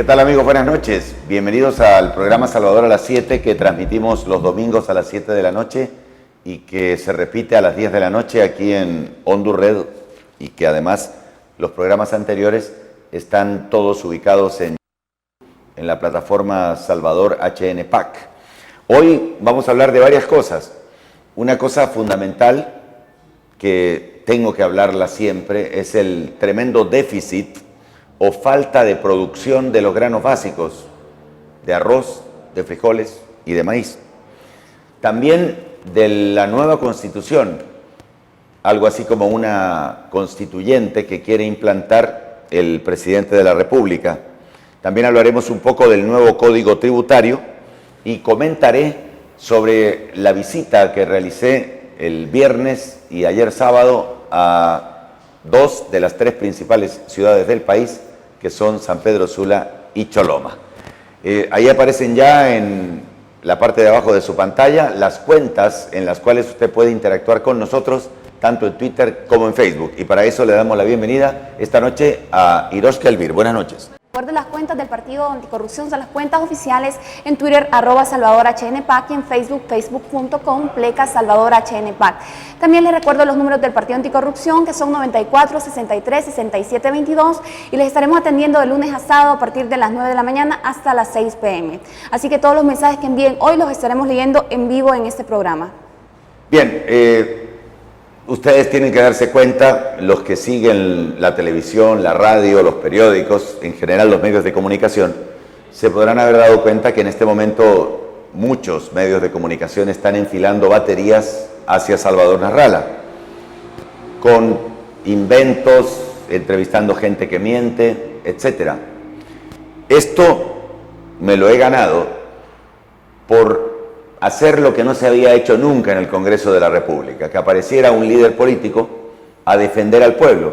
¿Qué tal, amigos? Buenas noches. Bienvenidos al programa Salvador a las 7, que transmitimos los domingos a las 7 de la noche y que se repite a las 10 de la noche aquí en Hondur Red, y que además los programas anteriores están todos ubicados en la plataforma Salvador HN PAC. Hoy vamos a hablar de varias cosas. Una cosa fundamental que tengo que hablarla siempre es el tremendo déficit o falta de producción de los granos básicos, de arroz, de frijoles y de maíz. También de la nueva constitución, algo así como una constituyente que quiere implantar el presidente de la República. También hablaremos un poco del nuevo código tributario y comentaré sobre la visita que realicé el viernes y ayer sábado a dos de las tres principales ciudades del país, que son San Pedro Sula y Choloma. Ahí aparecen ya en la parte de abajo de su pantalla las cuentas en las cuales usted puede interactuar con nosotros, tanto en Twitter como en Facebook. Y para eso le damos la bienvenida esta noche a Iroshka Elvir. Buenas noches. Recuerde las cuentas del Partido Anticorrupción, son las cuentas oficiales en Twitter, @SalvadorHNPAC, y en Facebook, facebook.com/SalvadorHNPAC. También les recuerdo los números del Partido Anticorrupción, que son 94 63 67 22, y les estaremos atendiendo de lunes a sábado a partir de las 9 de la mañana hasta las 6 p.m. Así que todos los mensajes que envíen hoy los estaremos leyendo en vivo en este programa. Bien, ustedes tienen que darse cuenta, los que siguen la televisión, la radio, los periódicos, en general los medios de comunicación, se podrán haber dado cuenta que en este momento muchos medios de comunicación están enfilando baterías hacia Salvador Narrala, con inventos, entrevistando gente que miente, etc. Esto me lo he ganado por hacer lo que no se había hecho nunca en el Congreso de la República, que apareciera un líder político a defender al pueblo.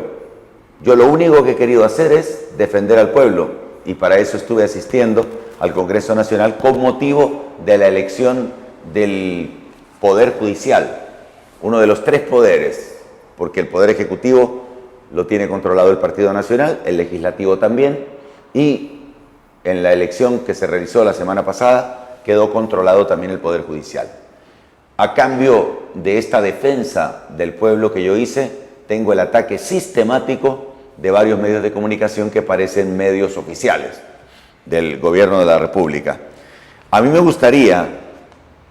Yo lo único que he querido hacer es defender al pueblo, y para eso estuve asistiendo al Congreso Nacional con motivo de la elección del Poder Judicial, uno de los tres poderes, porque el Poder Ejecutivo lo tiene controlado el Partido Nacional, el Legislativo también, y en la elección que se realizó la semana pasada, quedó controlado también el Poder Judicial. A cambio de esta defensa del pueblo que yo hice, tengo el ataque sistemático de varios medios de comunicación que parecen medios oficiales del Gobierno de la República. A mí me gustaría,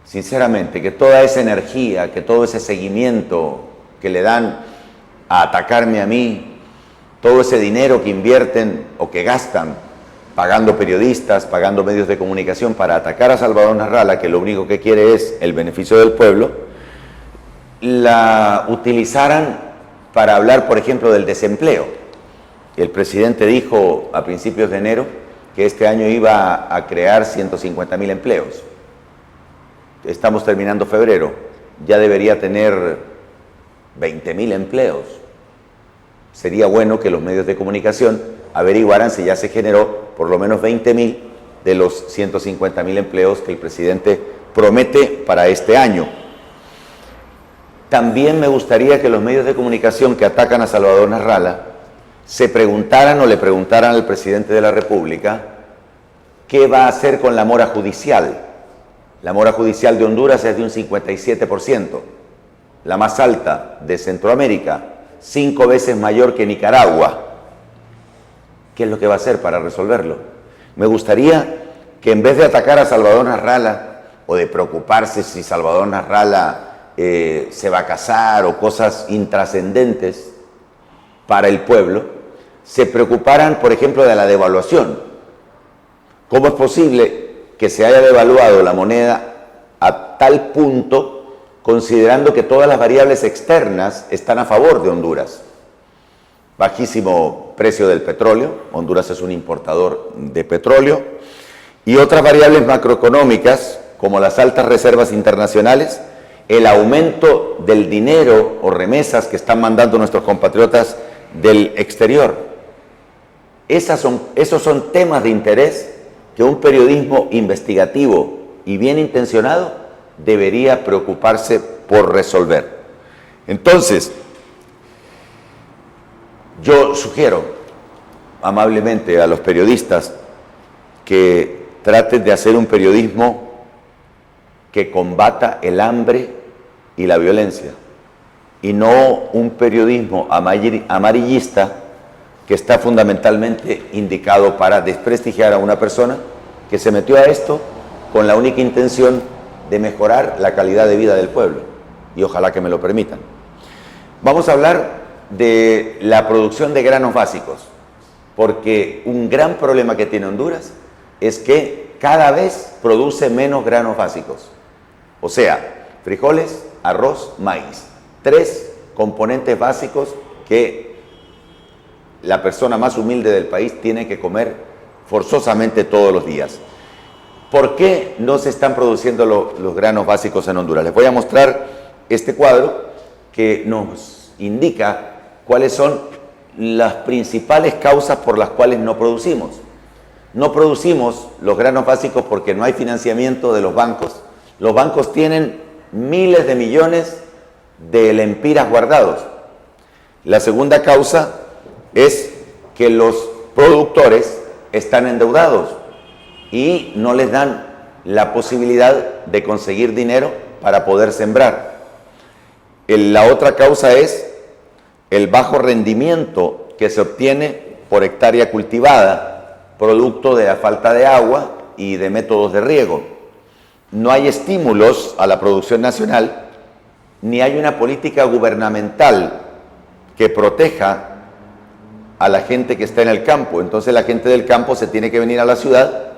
sinceramente, que toda esa energía, que todo ese seguimiento que le dan a atacarme a mí, todo ese dinero que invierten o que gastan pagando periodistas, pagando medios de comunicación para atacar a Salvador Narrala, que lo único que quiere es el beneficio del pueblo, la utilizaran para hablar, por ejemplo, del desempleo. El presidente dijo a principios de enero que este año iba a crear 150.000 empleos. Estamos terminando febrero, ya debería tener 20.000 empleos. Sería bueno que los medios de comunicación averiguaran si ya se generó por lo menos 20.000 de los 150.000 empleos que el presidente promete para este año. También me gustaría que los medios de comunicación que atacan a Salvador Narrala se preguntaran o le preguntaran al presidente de la República qué va a hacer con la mora judicial. La mora judicial de Honduras es de un 57%, la más alta de Centroamérica, 5 veces mayor que Nicaragua. ¿Qué es lo que va a hacer para resolverlo? Me gustaría que en vez de atacar a Salvador Narrala o de preocuparse si Salvador Narrala se va a casar o cosas intrascendentes para el pueblo, se preocuparan, por ejemplo, de la devaluación. ¿Cómo es posible que se haya devaluado la moneda a tal punto, considerando que todas las variables externas están a favor de Honduras? Bajísimo precio del petróleo, Honduras es un importador de petróleo, y otras variables macroeconómicas como las altas reservas internacionales, el aumento del dinero o remesas que están mandando nuestros compatriotas del exterior. Esos son temas de interés que un periodismo investigativo y bien intencionado debería preocuparse por resolver. Entonces, yo sugiero amablemente a los periodistas que traten de hacer un periodismo que combata el hambre y la violencia, y no un periodismo amarillista que está fundamentalmente indicado para desprestigiar a una persona que se metió a esto con la única intención de mejorar la calidad de vida del pueblo, y ojalá que me lo permitan. Vamos a hablar de la producción de granos básicos, porque un gran problema que tiene Honduras es que cada vez produce menos granos básicos, o sea, frijoles, arroz, maíz, 3 componentes básicos que la persona más humilde del país tiene que comer forzosamente todos los días. ¿Por qué no se están produciendo los granos básicos en Honduras? Les voy a mostrar este cuadro que nos indica cuáles son las principales causas por las cuales no producimos. No producimos los granos básicos porque no hay financiamiento de los bancos. Los bancos tienen miles de millones de lempiras guardados. La segunda causa es que los productores están endeudados y no les dan la posibilidad de conseguir dinero para poder sembrar. La otra causa es el bajo rendimiento que se obtiene por hectárea cultivada, producto de la falta de agua y de métodos de riego. No hay estímulos a la producción nacional, ni hay una política gubernamental que proteja a la gente que está en el campo. Entonces la gente del campo se tiene que venir a la ciudad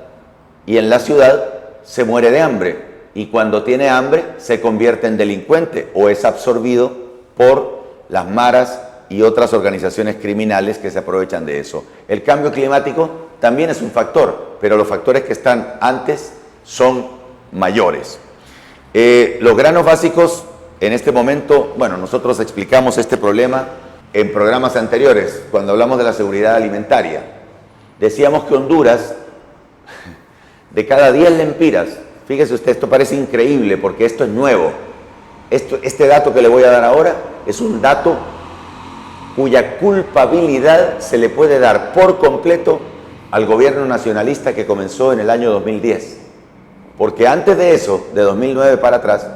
y en la ciudad se muere de hambre, y cuando tiene hambre se convierte en delincuente o es absorbido por las maras y otras organizaciones criminales que se aprovechan de eso. El cambio climático también es un factor, pero los factores que están antes son mayores. Los granos básicos en este momento, bueno, nosotros explicamos este problema en programas anteriores, cuando hablamos de la seguridad alimentaria. Decíamos que Honduras, de cada 10 lempiras, fíjese usted, esto parece increíble porque esto es nuevo. Este dato que le voy a dar ahora es un dato cuya culpabilidad se le puede dar por completo al gobierno nacionalista que comenzó en el año 2010. Porque antes de eso, de 2009 para atrás,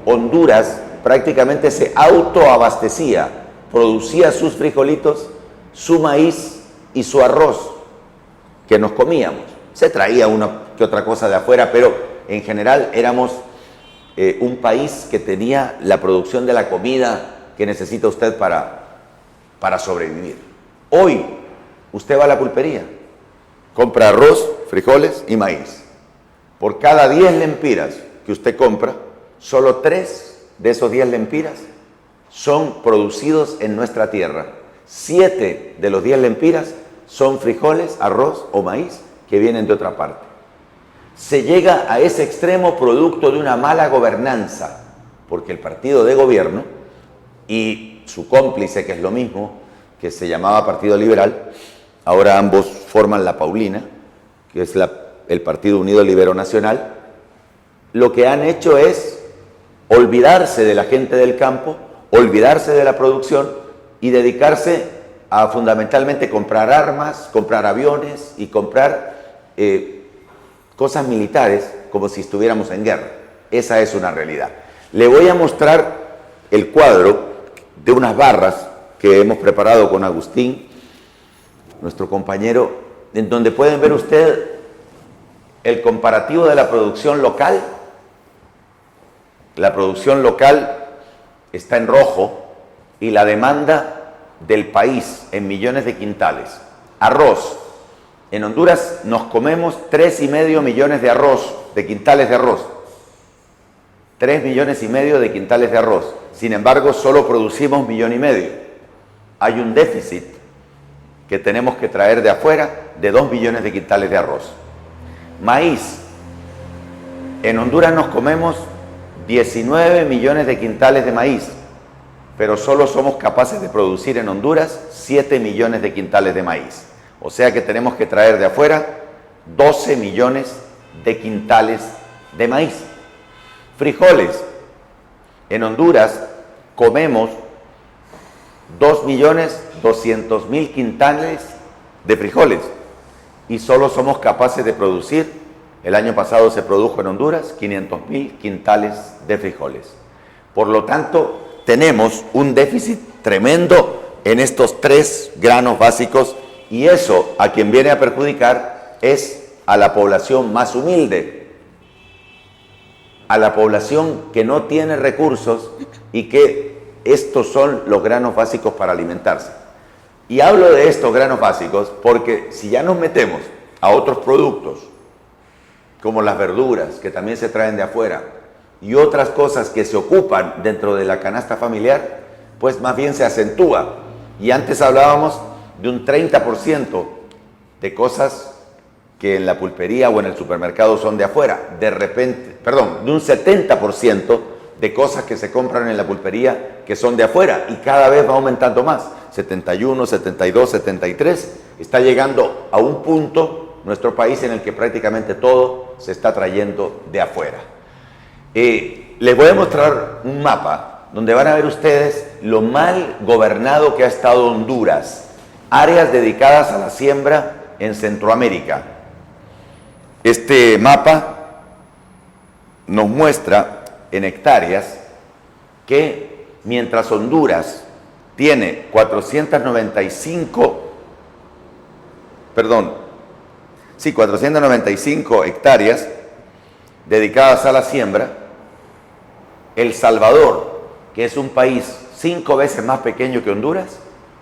Honduras prácticamente se autoabastecía, producía sus frijolitos, su maíz y su arroz, que nos comíamos. Se traía una que otra cosa de afuera, pero en general éramos un país que tenía la producción de la comida que necesita usted para sobrevivir. Hoy, usted va a la pulpería, compra arroz, frijoles y maíz. Por cada 10 lempiras que usted compra, solo 3 de esos 10 lempiras son producidos en nuestra tierra. 7 de los 10 lempiras son frijoles, arroz o maíz que vienen de otra parte. Se llega a ese extremo producto de una mala gobernanza, porque el partido de gobierno y su cómplice, que es lo mismo, que se llamaba Partido Liberal, ahora ambos forman la Paulina, que es el Partido Unido Libero Nacional, lo que han hecho es olvidarse de la gente del campo, olvidarse de la producción y dedicarse a fundamentalmente comprar armas, comprar aviones y comprar cosas militares como si estuviéramos en guerra. Esa es una realidad. Le voy a mostrar el cuadro de unas barras que hemos preparado con Agustín, nuestro compañero, en donde pueden ver usted el comparativo de la producción local. La producción local está en rojo y la demanda del país en millones de quintales. Arroz. En Honduras nos comemos 3,5 millones de arroz, de quintales de arroz. 3,5 millones de quintales de arroz. Sin embargo, solo producimos 1,5 millones. Hay un déficit que tenemos que traer de afuera de 2 millones de quintales de arroz. Maíz. En Honduras nos comemos 19 millones de quintales de maíz, pero solo somos capaces de producir en Honduras 7 millones de quintales de maíz. O sea que tenemos que traer de afuera 12 millones de quintales de maíz. Frijoles. En Honduras comemos 2,2 millones de quintales de frijoles, y solo somos capaces de producir, el año pasado se produjo en Honduras 500.000 quintales de frijoles. Por lo tanto, tenemos un déficit tremendo en estos 3 granos básicos, y eso a quien viene a perjudicar es a la población más humilde, a la población que no tiene recursos y que estos son los granos básicos para alimentarse. Y hablo de estos granos básicos porque si ya nos metemos a otros productos, como las verduras, que también se traen de afuera, y otras cosas que se ocupan dentro de la canasta familiar, pues más bien se acentúa. Y antes hablábamos de un 30% de cosas que en la pulpería o en el supermercado son de afuera. De repente, perdón, de un 70% de cosas que se compran en la pulpería que son de afuera, y cada vez va aumentando más. 71, 72, 73, está llegando a un punto nuestro país en el que prácticamente todo se está trayendo de afuera. Les voy a mostrar un mapa donde van a ver ustedes lo mal gobernado que ha estado Honduras, áreas dedicadas a la siembra en Centroamérica. Este mapa nos muestra en hectáreas que mientras Honduras tiene 495 hectáreas dedicadas a la siembra, El Salvador, que es un país 5 veces más pequeño que Honduras,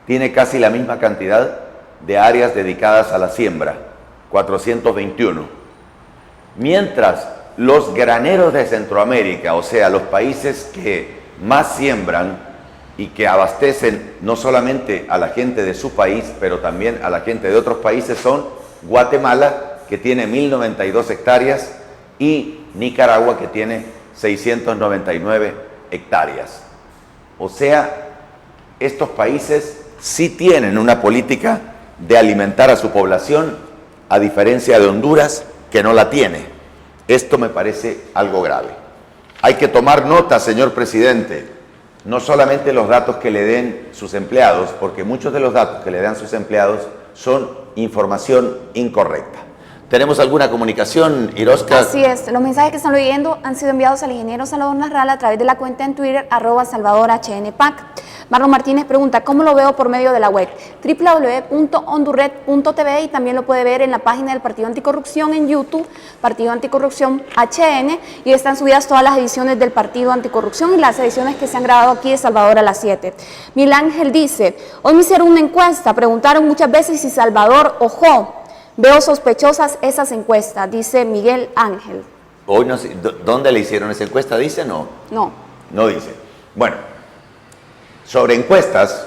tiene casi la misma cantidad de áreas dedicadas a la siembra, 421. Mientras los graneros de Centroamérica, o sea, los países que más siembran y que abastecen no solamente a la gente de su país, pero también a la gente de otros países, son Guatemala, que tiene 1092 hectáreas, y Nicaragua, que tiene 699 hectáreas. O sea, estos países sí tienen una política de alimentar a su población, a diferencia de Honduras, que no la tiene. Esto me parece algo grave. Hay que tomar nota, señor presidente, no solamente los datos que le den sus empleados, porque muchos de los datos que le dan sus empleados son información incorrecta. ¿Tenemos alguna comunicación, Irosca? Así es, los mensajes que están leyendo han sido enviados al ingeniero Salvador Narrala a través de la cuenta en Twitter, @SalvadorHNPAC. Marlon Martínez pregunta, ¿cómo lo veo por medio de la web? www.hondurred.tv, y también lo puede ver en la página del Partido Anticorrupción en YouTube, Partido Anticorrupción HN, y están subidas todas las ediciones del Partido Anticorrupción y las ediciones que se han grabado aquí de Salvador a las 7. Miguel Ángel dice, hoy me hicieron una encuesta, preguntaron muchas veces si Salvador ojó. Veo sospechosas esas encuestas, dice Miguel Ángel. Hoy no sé, ¿dónde le hicieron esa encuesta? ¿Dice no? No. No dice. Bueno, sobre encuestas,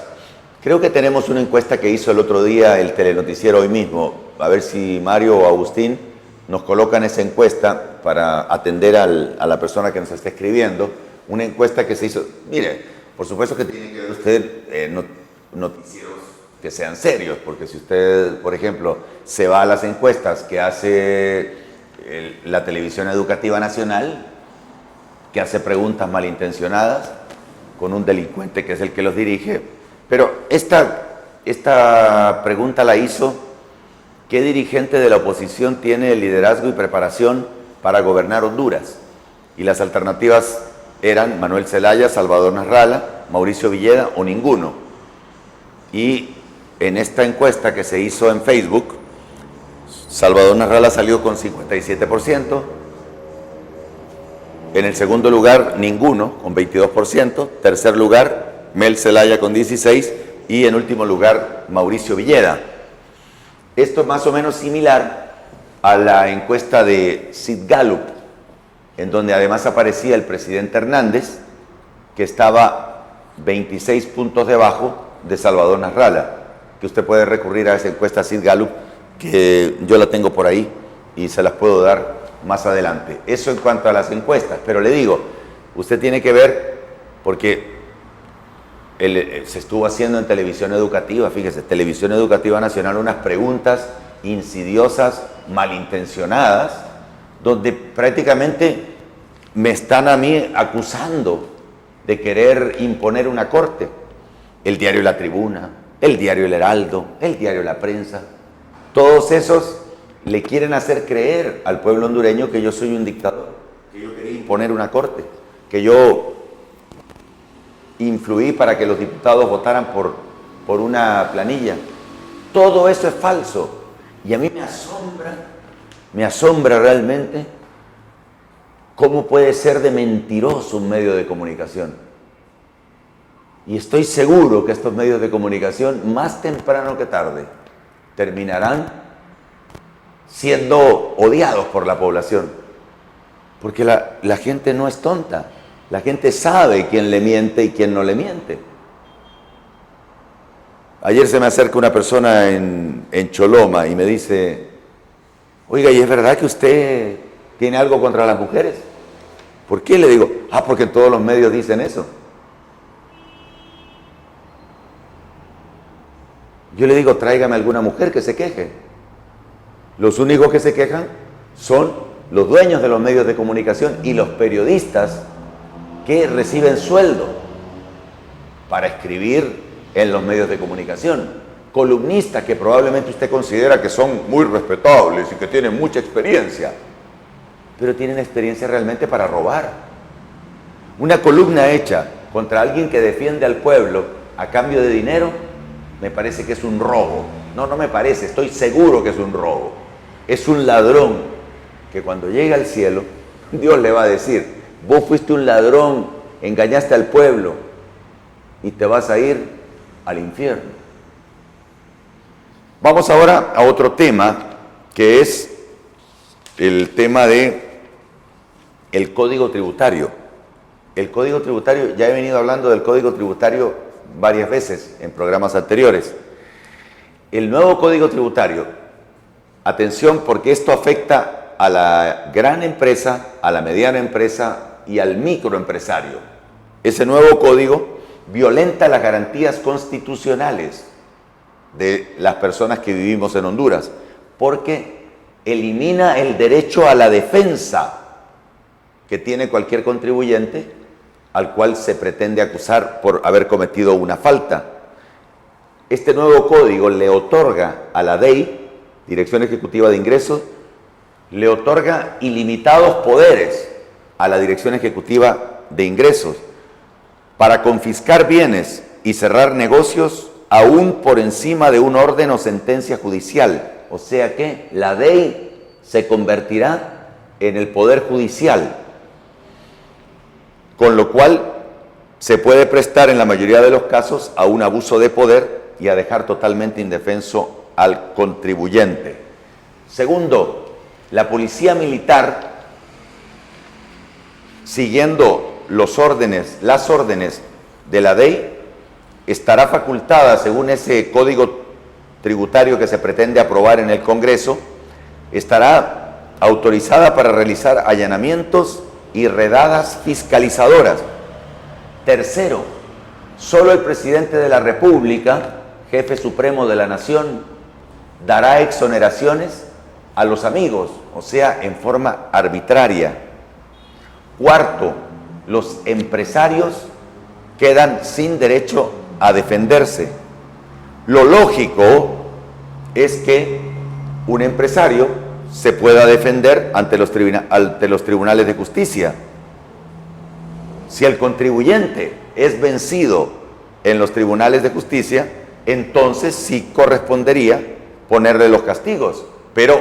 creo que tenemos una encuesta que hizo el otro día el telenoticiero Hoy Mismo. A ver si Mario o Agustín nos colocan esa encuesta para atender a la persona que nos está escribiendo. Una encuesta que se hizo. Mire, por supuesto que tiene que ver usted noticieros que sean serios, porque si usted, por ejemplo, se va a las encuestas que hace la Televisión Educativa Nacional, que hace preguntas malintencionadas con un delincuente que es el que los dirige, pero esta pregunta la hizo: ¿qué dirigente de la oposición tiene el liderazgo y preparación para gobernar Honduras? Y las alternativas eran Manuel Zelaya, Salvador Narrala, Mauricio Villeda o ninguno. Y en esta encuesta que se hizo en Facebook, Salvador Narrala salió con 57%, en el segundo lugar ninguno con 22%, tercer lugar Mel Zelaya con 16% y en último lugar Mauricio Villeda. Esto es más o menos similar a la encuesta de Sid Gallup, en donde además aparecía el presidente Hernández, que estaba 26 puntos debajo de Salvador Narrala, que usted puede recurrir a esa encuesta Sid Gallup, que yo la tengo por ahí y se las puedo dar más adelante. Eso en cuanto a las encuestas, pero le digo, usted tiene que ver, porque se estuvo haciendo en televisión educativa, fíjese, Televisión Educativa Nacional, unas preguntas insidiosas, malintencionadas, donde prácticamente me están a mí acusando de querer imponer una corte. El diario La Tribuna, el diario El Heraldo, el diario La Prensa, todos esos le quieren hacer creer al pueblo hondureño que yo soy un dictador, que yo quería imponer una corte, que yo influí para que los diputados votaran por una planilla. Todo eso es falso. Y a mí me asombra realmente cómo puede ser de mentiroso un medio de comunicación. Y estoy seguro que estos medios de comunicación, más temprano que tarde, terminarán siendo odiados por la población. Porque la gente no es tonta. La gente sabe quién le miente y quién no le miente. Ayer se me acerca una persona en Choloma y me dice, oiga, ¿y es verdad que usted tiene algo contra las mujeres? ¿Por qué? Le digo, porque todos los medios dicen eso. Yo le digo, tráigame alguna mujer que se queje. Los únicos que se quejan son los dueños de los medios de comunicación y los periodistas que reciben sueldo para escribir en los medios de comunicación. Columnistas que probablemente usted considera que son muy respetables y que tienen mucha experiencia, pero tienen experiencia realmente para robar. Una columna hecha contra alguien que defiende al pueblo a cambio de dinero, me parece que es un robo. No me parece, estoy seguro que es un robo. Es un ladrón que cuando llegue al cielo, Dios le va a decir, vos fuiste un ladrón, engañaste al pueblo y te vas a ir al infierno. Vamos ahora a otro tema, que es el tema de el Código Tributario. El Código Tributario, ya he venido hablando del Código Tributario varias veces en programas anteriores. El nuevo Código Tributario, atención porque esto afecta a la gran empresa, a la mediana empresa y al microempresario. Ese nuevo código violenta las garantías constitucionales de las personas que vivimos en Honduras, porque elimina el derecho a la defensa que tiene cualquier contribuyente al cual se pretende acusar por haber cometido una falta. Este nuevo código le otorga a la DEI, Dirección Ejecutiva de Ingresos, le otorga ilimitados poderes a la Dirección Ejecutiva de Ingresos para confiscar bienes y cerrar negocios aún por encima de un orden o sentencia judicial. O sea que la DEI se convertirá en el Poder Judicial, con lo cual se puede prestar en la mayoría de los casos a un abuso de poder y a dejar totalmente indefenso al contribuyente. Segundo, la policía militar, siguiendo las órdenes de la DEI, estará facultada, según ese código tributario que se pretende aprobar en el Congreso, estará autorizada para realizar allanamientos y redadas fiscalizadoras. Tercero, solo el presidente de la República, jefe supremo de la nación, dará exoneraciones a los amigos, o sea, en forma arbitraria. Cuarto, los empresarios quedan sin derecho a defenderse. Lo lógico es que un empresario se pueda defender ante los tribunales de justicia. Si el contribuyente es vencido en los tribunales de justicia, entonces sí correspondería ponerle los castigos, pero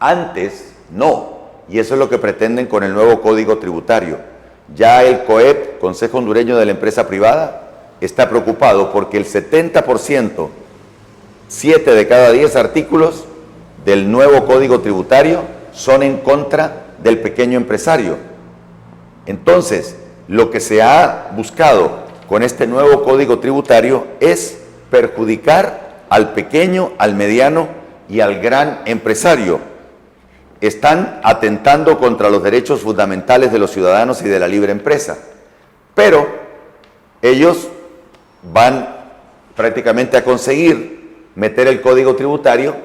antes no, y eso es lo que pretenden con el nuevo Código Tributario. Ya el COEP, Consejo Hondureño de la Empresa Privada, está preocupado porque el 70%, 7 de cada 10 artículos del nuevo Código Tributario son en contra del pequeño empresario. Entonces, lo que se ha buscado con este nuevo Código Tributario es perjudicar al pequeño, al mediano y al gran empresario. Están atentando contra los derechos fundamentales de los ciudadanos y de la libre empresa. Pero ellos van prácticamente a conseguir meter el Código Tributario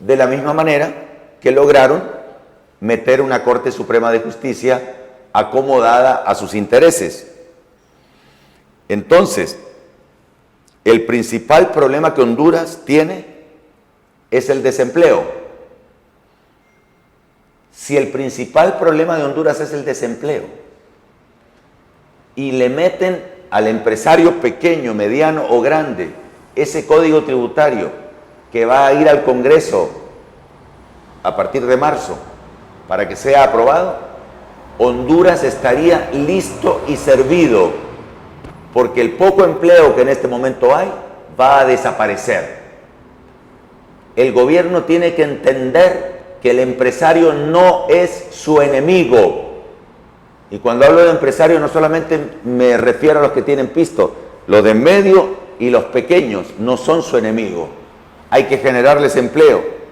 de la misma manera que lograron meter una Corte Suprema de Justicia acomodada a sus intereses. Entonces, el principal problema que Honduras tiene es el desempleo. Si el principal problema de Honduras es el desempleo y le meten al empresario pequeño, mediano o grande ese código tributario que va a ir al Congreso a partir de marzo para que sea aprobado, Honduras estaría listo y servido, porque el poco empleo que en este momento hay va a desaparecer. El gobierno tiene que entender que el empresario no es su enemigo. Y cuando hablo de empresario no solamente me refiero a los que tienen pisto, los de en medio y los pequeños no son su enemigo. Hay que generarles empleo.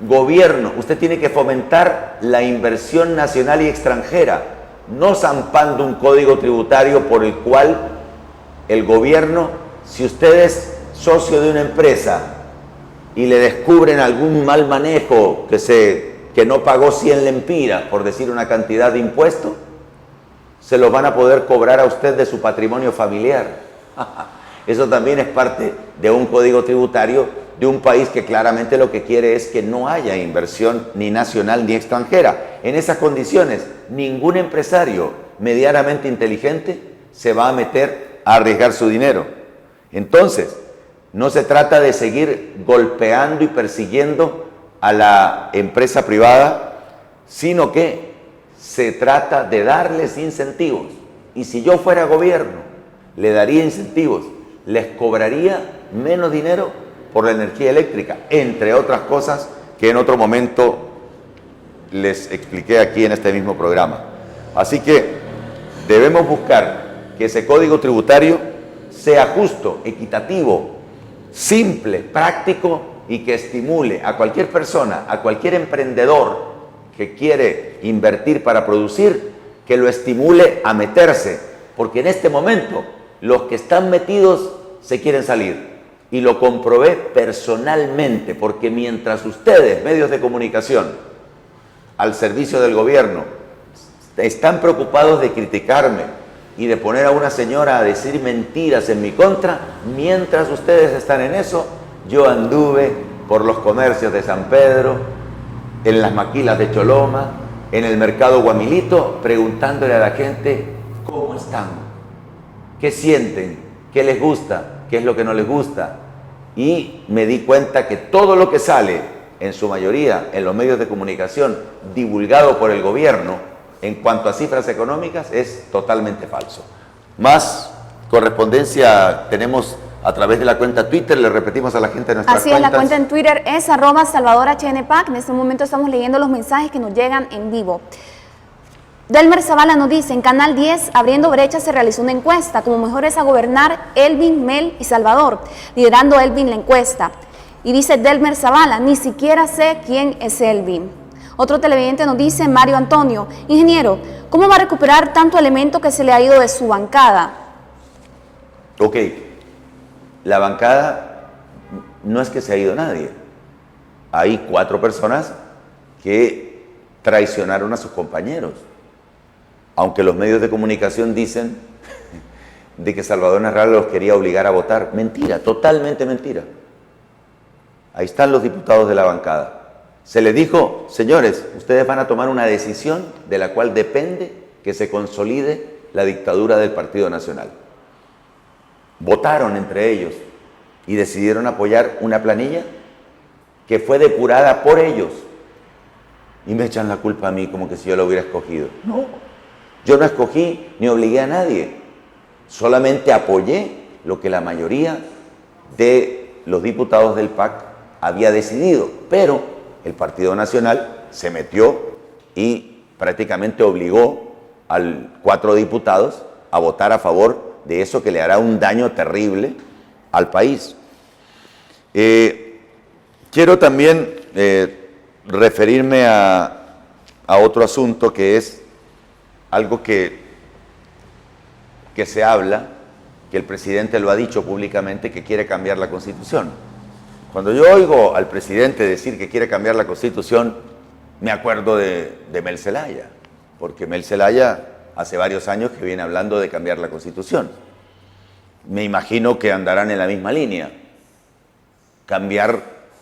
Gobierno, usted tiene que fomentar la inversión nacional y extranjera, no zampando un código tributario por el cual el gobierno, si usted es socio de una empresa y le descubren algún mal manejo que no pagó 100 lempiras, por decir una cantidad de impuestos, se los van a poder cobrar a usted de su patrimonio familiar. Eso también es parte de un código tributario de un país que claramente lo que quiere es que no haya inversión ni nacional ni extranjera. En esas condiciones, ningún empresario medianamente inteligente se va a meter a arriesgar su dinero. Entonces, no se trata de seguir golpeando y persiguiendo a la empresa privada, sino que se trata de darles incentivos. Y si yo fuera gobierno, le daría incentivos, les cobraría menos dinero por la energía eléctrica, entre otras cosas que en otro momento les expliqué aquí en este mismo programa. Así que debemos buscar que ese código tributario sea justo, equitativo, simple, práctico y que estimule a cualquier persona, a cualquier emprendedor que quiere invertir para producir, que lo estimule a meterse, porque en este momento los que están metidos se quieren salir. Y lo comprobé personalmente, porque mientras ustedes, medios de comunicación, al servicio del gobierno, están preocupados de criticarme y de poner a una señora a decir mentiras en mi contra, mientras ustedes están en eso, yo anduve por los comercios de San Pedro, en las maquilas de Choloma, en el mercado Guamilito, preguntándole a la gente cómo están, qué sienten, qué les gusta, qué es lo que no les gusta. Y me di cuenta que todo lo que sale, en su mayoría, en los medios de comunicación, divulgado por el gobierno, en cuanto a cifras económicas, es totalmente falso. Más correspondencia tenemos a través de la cuenta Twitter, le repetimos a la gente nuestras Así cuentas. es, la cuenta en Twitter es @SalvadorHNPAC. En este momento estamos leyendo los mensajes que nos llegan en vivo. Delmer Zavala nos dice, en Canal 10, Abriendo Brechas, se realizó una encuesta, como mejores a gobernar Elvin, Mel y Salvador, liderando Elvin la encuesta. Y dice Delmer Zavala, ni siquiera sé quién es Elvin. Otro televidente nos dice, Mario Antonio, ingeniero, ¿cómo va a recuperar tanto elemento que se le ha ido de su bancada? Ok, la bancada no es que se ha ido nadie. Hay 4 personas que traicionaron a sus compañeros. Aunque los medios de comunicación dicen de que Salvador Narral los quería obligar a votar. Mentira, totalmente mentira. Ahí están los diputados de la bancada. Se les dijo, señores, ustedes van a tomar una decisión de la cual depende que se consolide la dictadura del Partido Nacional. Votaron entre ellos y decidieron apoyar una planilla que fue depurada por ellos. Y me echan la culpa a mí como que si yo lo hubiera escogido. No. Yo no escogí ni obligué a nadie, solamente apoyé lo que la mayoría de los diputados del PAC había decidido, pero el Partido Nacional se metió y prácticamente obligó a 4 diputados a votar a favor de eso que le hará un daño terrible al país. Quiero también referirme a otro asunto que es algo que se habla, que el presidente lo ha dicho públicamente, que quiere cambiar la Constitución. Cuando yo oigo al presidente decir que quiere cambiar la Constitución, me acuerdo de Mel Zelaya, porque Mel Zelaya hace varios años que viene hablando de cambiar la Constitución. Me imagino que andarán en la misma línea, cambiar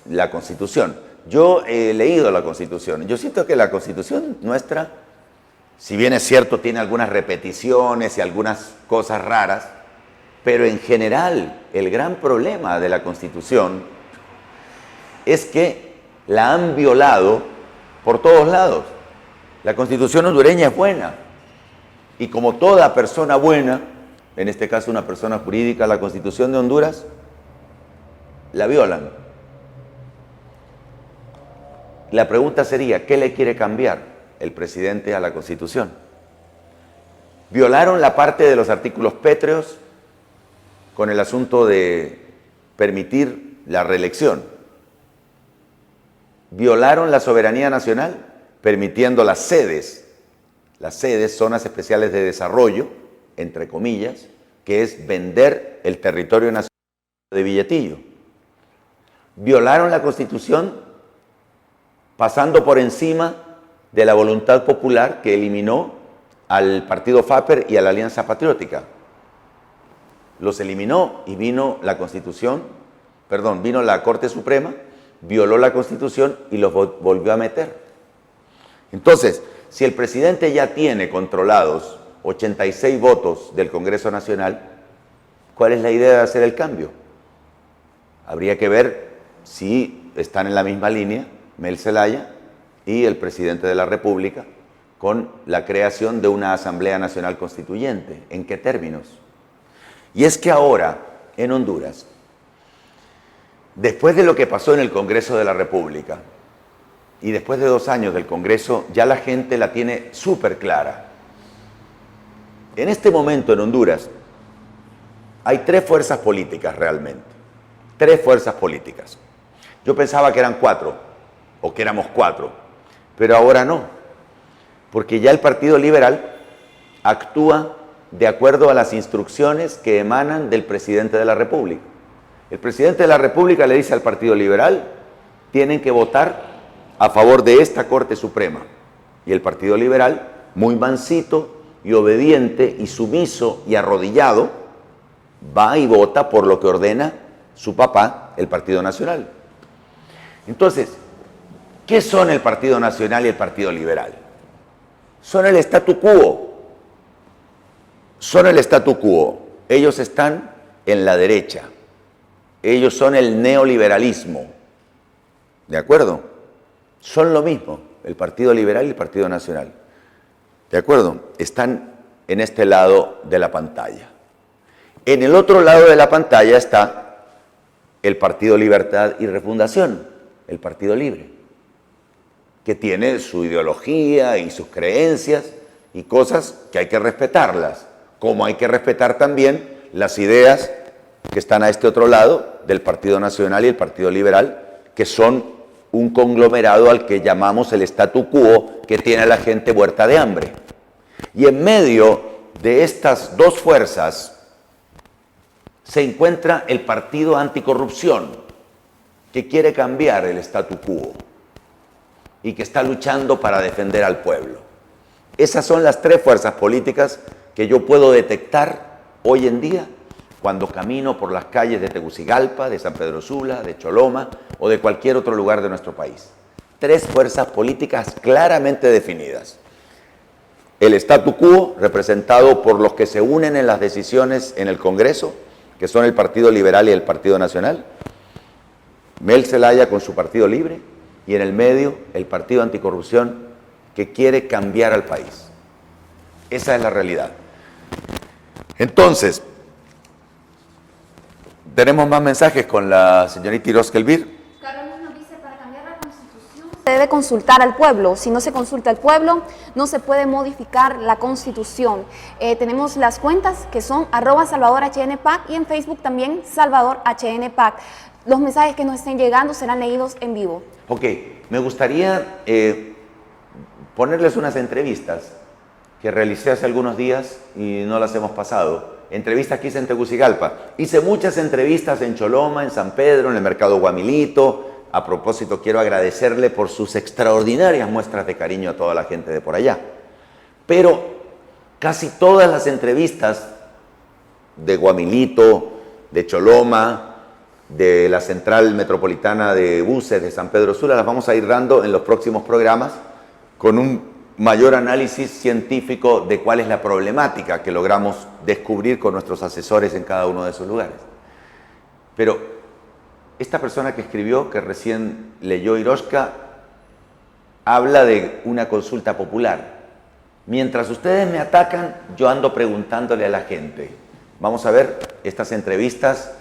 la Constitución. Yo he leído la Constitución. Yo siento que la Constitución nuestra, si bien es cierto, tiene algunas repeticiones y algunas cosas raras, pero en general el gran problema de la Constitución es que la han violado por todos lados. La Constitución hondureña es buena y como toda persona buena, en este caso una persona jurídica, la Constitución de Honduras, la violan. La pregunta sería, ¿qué le quiere cambiar el presidente a la Constitución? Violaron la parte de los artículos pétreos con el asunto de permitir la reelección. Violaron la soberanía nacional permitiendo las sedes, zonas especiales de desarrollo, entre comillas, que es vender el territorio nacional de billetillo. Violaron la Constitución pasando por encima de la voluntad popular que eliminó al partido FAPER y a la Alianza Patriótica. Los eliminó y vino la Corte Suprema, violó la Constitución y los volvió a meter. Entonces, si el presidente ya tiene controlados 86 votos del Congreso Nacional, ¿cuál es la idea de hacer el cambio? Habría que ver si están en la misma línea Mel Zelaya y el presidente de la República con la creación de una Asamblea Nacional Constituyente. ¿En qué términos? Y es que ahora, en Honduras, después de lo que pasó en el Congreso de la República y después de 2 años del Congreso, ya la gente la tiene súper clara. En este momento en Honduras hay 3 fuerzas políticas realmente. 3 fuerzas políticas. Yo pensaba que eran 4 o que éramos 4, pero ahora no, porque ya el Partido Liberal actúa de acuerdo a las instrucciones que emanan del presidente de la República. El presidente de la República le dice al Partido Liberal, tienen que votar a favor de esta Corte Suprema. Y el Partido Liberal, muy mansito y obediente y sumiso y arrodillado, va y vota por lo que ordena su papá, el Partido Nacional. Entonces, ¿qué son el Partido Nacional y el Partido Liberal? Son el statu quo. Son el statu quo. Ellos están en la derecha. Ellos son el neoliberalismo. ¿De acuerdo? Son lo mismo, el Partido Liberal y el Partido Nacional. ¿De acuerdo? Están en este lado de la pantalla. En el otro lado de la pantalla está el Partido Libertad y Refundación, el Partido Libre, que tiene su ideología y sus creencias y cosas que hay que respetarlas, como hay que respetar también las ideas que están a este otro lado del Partido Nacional y el Partido Liberal, que son un conglomerado al que llamamos el statu quo, que tiene a la gente muerta de hambre. Y en medio de estas 2 fuerzas se encuentra el Partido Anticorrupción, que quiere cambiar el statu quo y que está luchando para defender al pueblo. Esas son las 3 fuerzas políticas que yo puedo detectar hoy en día cuando camino por las calles de Tegucigalpa, de San Pedro Sula, de Choloma o de cualquier otro lugar de nuestro país. 3 fuerzas políticas claramente definidas. El statu quo, representado por los que se unen en las decisiones en el Congreso, que son el Partido Liberal y el Partido Nacional, Mel Zelaya con su Partido Libre, y en el medio el Partido Anticorrupción, que quiere cambiar al país. Esa es la realidad. Entonces, tenemos más mensajes con la señorita Iroz Kelvir. Carolina nos dice, para cambiar la Constitución se debe consultar al pueblo. Si no se consulta al pueblo, no se puede modificar la Constitución. Tenemos las cuentas que son @SalvadorHNPAC y en Facebook también SalvadorHNPAC. Los mensajes que nos estén llegando serán leídos en vivo. Ok, me gustaría ponerles unas entrevistas que realicé hace algunos días y no las hemos pasado. Entrevistas que hice en Tegucigalpa. Hice muchas entrevistas en Choloma, en San Pedro, en el mercado Guamilito. A propósito, quiero agradecerle por sus extraordinarias muestras de cariño a toda la gente de por allá. Pero casi todas las entrevistas de Guamilito, de Choloma, de la Central Metropolitana de Buses de San Pedro Sula las vamos a ir dando en los próximos programas con un mayor análisis científico de cuál es la problemática que logramos descubrir con nuestros asesores en cada uno de esos lugares. Pero esta persona que escribió, que recién leyó Hiroshka, habla de una consulta popular. Mientras ustedes me atacan, yo ando preguntándole a la gente. Vamos a ver estas entrevistas,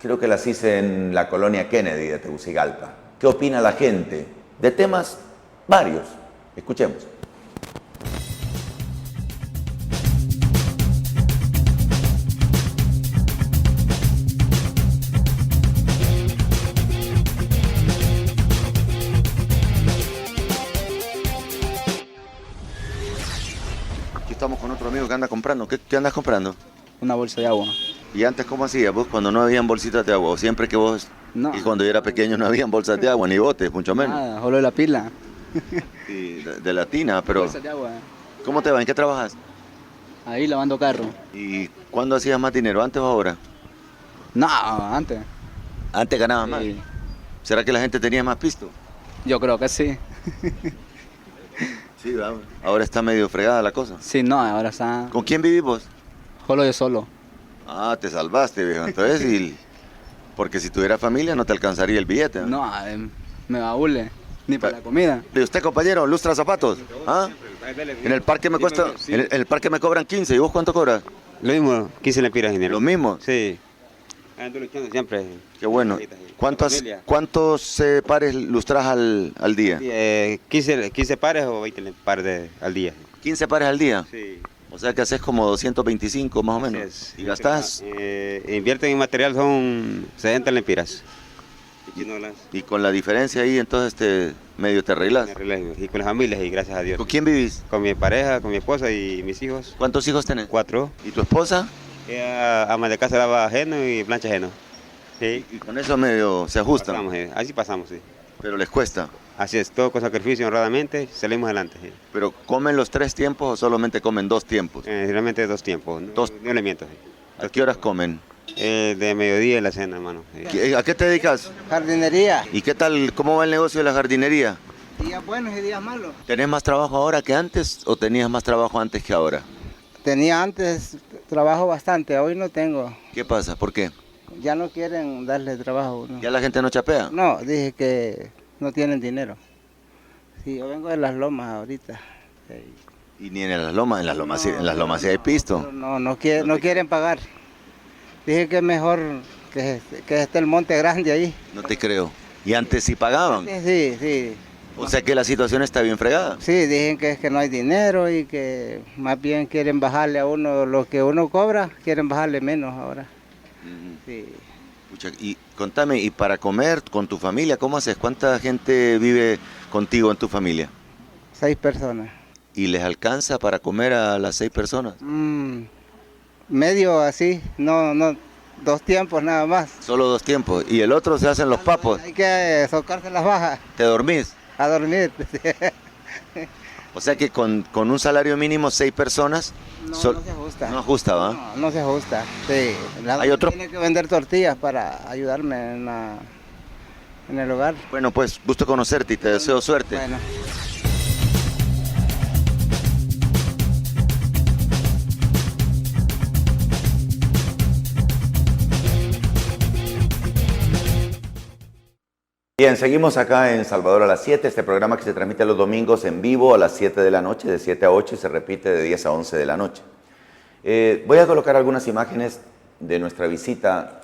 creo que las hice en la colonia Kennedy de Tegucigalpa. ¿Qué opina la gente? De temas varios. Escuchemos. Estamos con otro amigo que anda comprando. ¿Qué andas comprando? Una bolsa de agua. ¿Y antes cómo hacías vos cuando no habían bolsitas de agua? ¿O siempre que vos, No. y cuando yo era pequeño no habían bolsas de agua, ni botes, mucho menos? Nada, solo de la pila. Y de la tina, pero Bolsa de agua. ¿cómo te va? ¿En qué trabajas? Ahí lavando carro. ¿Y cuándo hacías más dinero, antes o ahora? No, antes. Antes ganabas más. Sí. ¿Será que la gente tenía más pisto? Yo creo que sí. Sí, vamos. Ahora está medio fregada la cosa. Sí, no, ahora está. ¿Con quién vivís vos? Solo yo solo. Ah, te salvaste, viejo. Entonces, porque si tuviera familia no te alcanzaría el billete. No, me baúle. Ni para la comida. ¿Y usted, compañero, lustra zapatos? ¿Ah? En el parque me cuesta, en el parque me cobran 15. ¿Y vos cuánto cobras? Lo mismo, 15 lempiras, ingeniero. ¿Lo mismo? Sí. Ando luchando siempre. Qué bueno. ¿Cuántos pares lustras al día? 15 pares o 20 pares al día. 15 pares al día. Sí. O sea que haces como 225 más o menos. Es. ¿Y gastás? Invierten en material son 60 lempiras. Y con la diferencia ahí entonces medio te arreglas. Y con las familias, y gracias a Dios. ¿Con quién vivís? Con mi pareja, con mi esposa y mis hijos. ¿Cuántos hijos tenés? 4. ¿Y tu esposa? Ella ama de casa, lava ajeno y plancha ajeno. Sí. Y con eso medio se ajustan. Pasamos, así pasamos, sí. Pero les cuesta. Así es, todo con sacrificio, honradamente, salimos adelante. Sí. ¿Pero comen los 3 tiempos o solamente comen 2 tiempos? Realmente 2 tiempos, no le miento. Sí. ¿A qué horas comen? De mediodía y la cena, hermano. Sí. ¿A qué te dedicas? Jardinería. ¿Y qué tal, cómo va el negocio de la jardinería? Días buenos y días malos. ¿Tenés más trabajo ahora que antes o tenías más trabajo antes que ahora? Tenía antes trabajo bastante, hoy no tengo. ¿Qué pasa? ¿Por qué? Ya no quieren darle trabajo a uno. ¿Ya la gente no chapea? No, dije que no tienen dinero. Sí, yo vengo de las lomas ahorita. Sí. Y ni en las lomas, en las lomas, en las lomas sí hay pisto. No quieren pagar. Dije que es mejor que esté el monte grande ahí. No te creo. ¿Y antes sí pagaban? Sí. O sea que la situación está bien fregada. Sí, dicen que es que no hay dinero y que más bien quieren bajarle a uno lo que uno cobra, quieren bajarle menos ahora. Sí. Pucha, y contame, ¿y para comer con tu familia cómo haces? ¿Cuánta gente vive contigo en tu familia? 6 personas. ¿Y les alcanza para comer a las 6 personas? Medio así, no, 2 tiempos nada más. Solo 2 tiempos. ¿Y el otro se hacen los papos? Hay que socarse las bajas, ¿Te dormís? a dormir. O sea que con un salario mínimo 6 personas... No se ajusta. No ajusta, ¿va? No se ajusta, sí. Hay otro... Tiene que vender tortillas para ayudarme en el hogar. Bueno, pues gusto conocerte y te deseo suerte. Bueno. Bien, seguimos acá en Salvador a las 7, este programa que se transmite los domingos en vivo a las 7 de la noche, de 7 a 8 y se repite de 10 a 11 de la noche. Voy a colocar algunas imágenes de nuestra visita.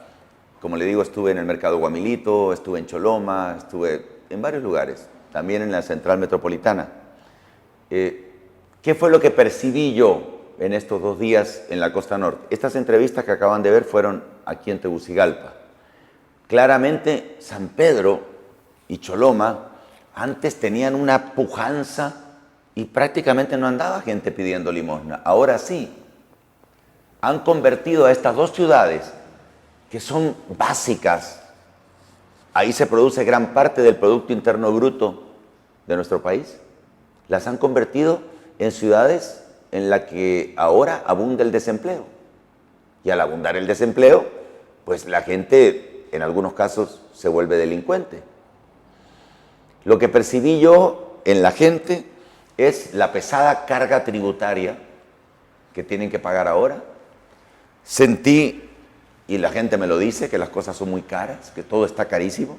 Como le digo, estuve en el Mercado Guamilito, estuve en Choloma, estuve en varios lugares, también en la Central Metropolitana. ¿Qué fue lo que percibí yo en estos 2 días en la Costa Norte? Estas entrevistas que acaban de ver fueron aquí en Tegucigalpa. Claramente, San Pedro y Choloma antes tenían una pujanza y prácticamente no andaba gente pidiendo limosna. Ahora sí, han convertido a estas 2 ciudades que son básicas. Ahí se produce gran parte del Producto Interno Bruto de nuestro país. Las han convertido en ciudades en las que ahora abunda el desempleo. Y al abundar el desempleo, pues la gente en algunos casos se vuelve delincuente. Lo que percibí yo en la gente es la pesada carga tributaria que tienen que pagar ahora. Sentí, y la gente me lo dice, que las cosas son muy caras, que todo está carísimo.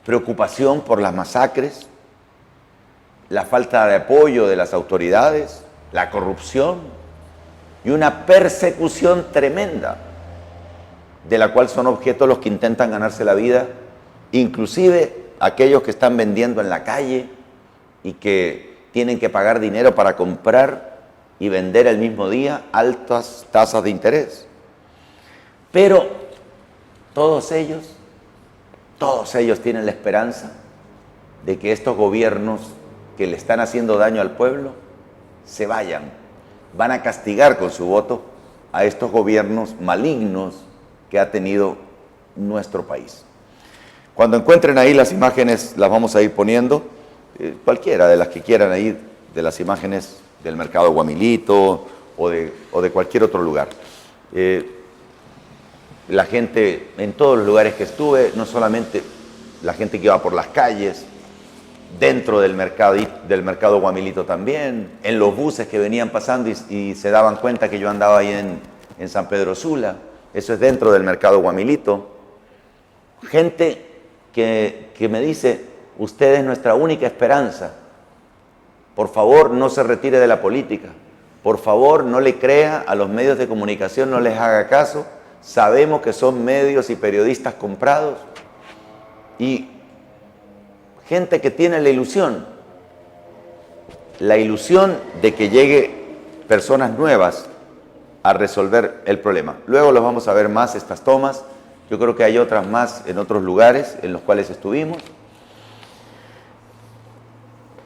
Preocupación por las masacres, la falta de apoyo de las autoridades, la corrupción y una persecución tremenda de la cual son objeto los que intentan ganarse la vida, inclusive aquellos que están vendiendo en la calle y que tienen que pagar dinero para comprar y vender el mismo día altas tasas de interés. Pero todos ellos tienen la esperanza de que estos gobiernos que le están haciendo daño al pueblo se vayan. Van a castigar con su voto a estos gobiernos malignos que ha tenido nuestro país. Cuando encuentren ahí las imágenes, las vamos a ir poniendo, cualquiera de las que quieran ahí, de las imágenes del mercado Guamilito o de cualquier otro lugar. La gente, en todos los lugares que estuve, no solamente la gente que iba por las calles, dentro del mercado Guamilito también, en los buses que venían pasando y se daban cuenta que yo andaba ahí en San Pedro Sula, eso es dentro del mercado Guamilito. Gente que me dice, usted es nuestra única esperanza, por favor no se retire de la política, por favor no le crea a los medios de comunicación, no les haga caso, sabemos que son medios y periodistas comprados, y gente que tiene la ilusión de que llegue personas nuevas a resolver el problema. Luego los vamos a ver más, estas tomas. Yo creo que hay otras más en otros lugares en los cuales estuvimos.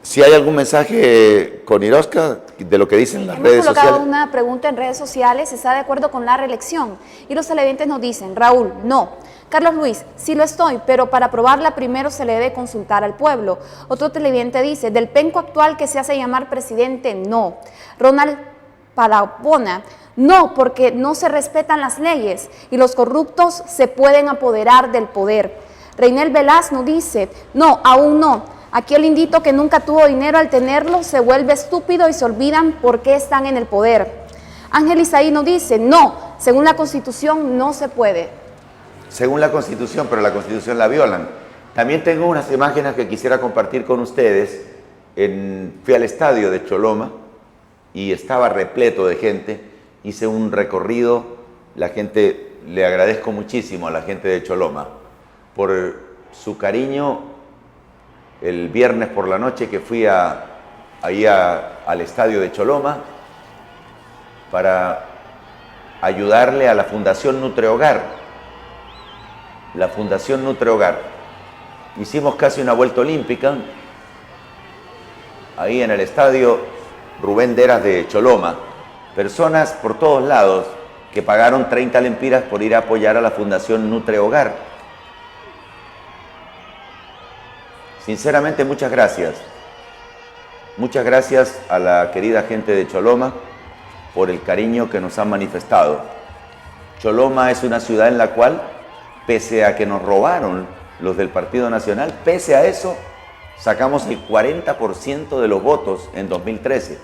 Si hay algún mensaje con Iroska de lo que dicen las redes sociales. Hemos colocado una pregunta en redes sociales, ¿está de acuerdo con la reelección? Y los televidentes nos dicen, Raúl, no. Carlos Luis, sí lo estoy, pero para aprobarla primero se le debe consultar al pueblo. Otro televidente dice, del penco actual que se hace llamar presidente, no. Ronald Padabona, no, porque no se respetan las leyes y los corruptos se pueden apoderar del poder. Reinel Velaz nos dice, no, aún no. Aquí el indito que nunca tuvo dinero al tenerlo se vuelve estúpido y se olvidan por qué están en el poder. Ángel Isaí nos dice, no, según la Constitución no se puede. Según la Constitución, pero la Constitución la violan. También tengo unas imágenes que quisiera compartir con ustedes. Fui al estadio de Choloma y estaba repleto de gente. Hice un recorrido, la gente, le agradezco muchísimo a la gente de Choloma por su cariño. El viernes por la noche que fui al estadio de Choloma para ayudarle a la Fundación Nutrehogar. La Fundación Nutrehogar. Hicimos casi una vuelta olímpica ahí en el estadio Rubén Deras de Choloma. Personas por todos lados que pagaron 30 lempiras por ir a apoyar a la Fundación Nutrehogar. Sinceramente, muchas gracias. Muchas gracias a la querida gente de Choloma por el cariño que nos han manifestado. Choloma es una ciudad en la cual, pese a que nos robaron los del Partido Nacional, pese a eso, sacamos el 40% de los votos en 2013.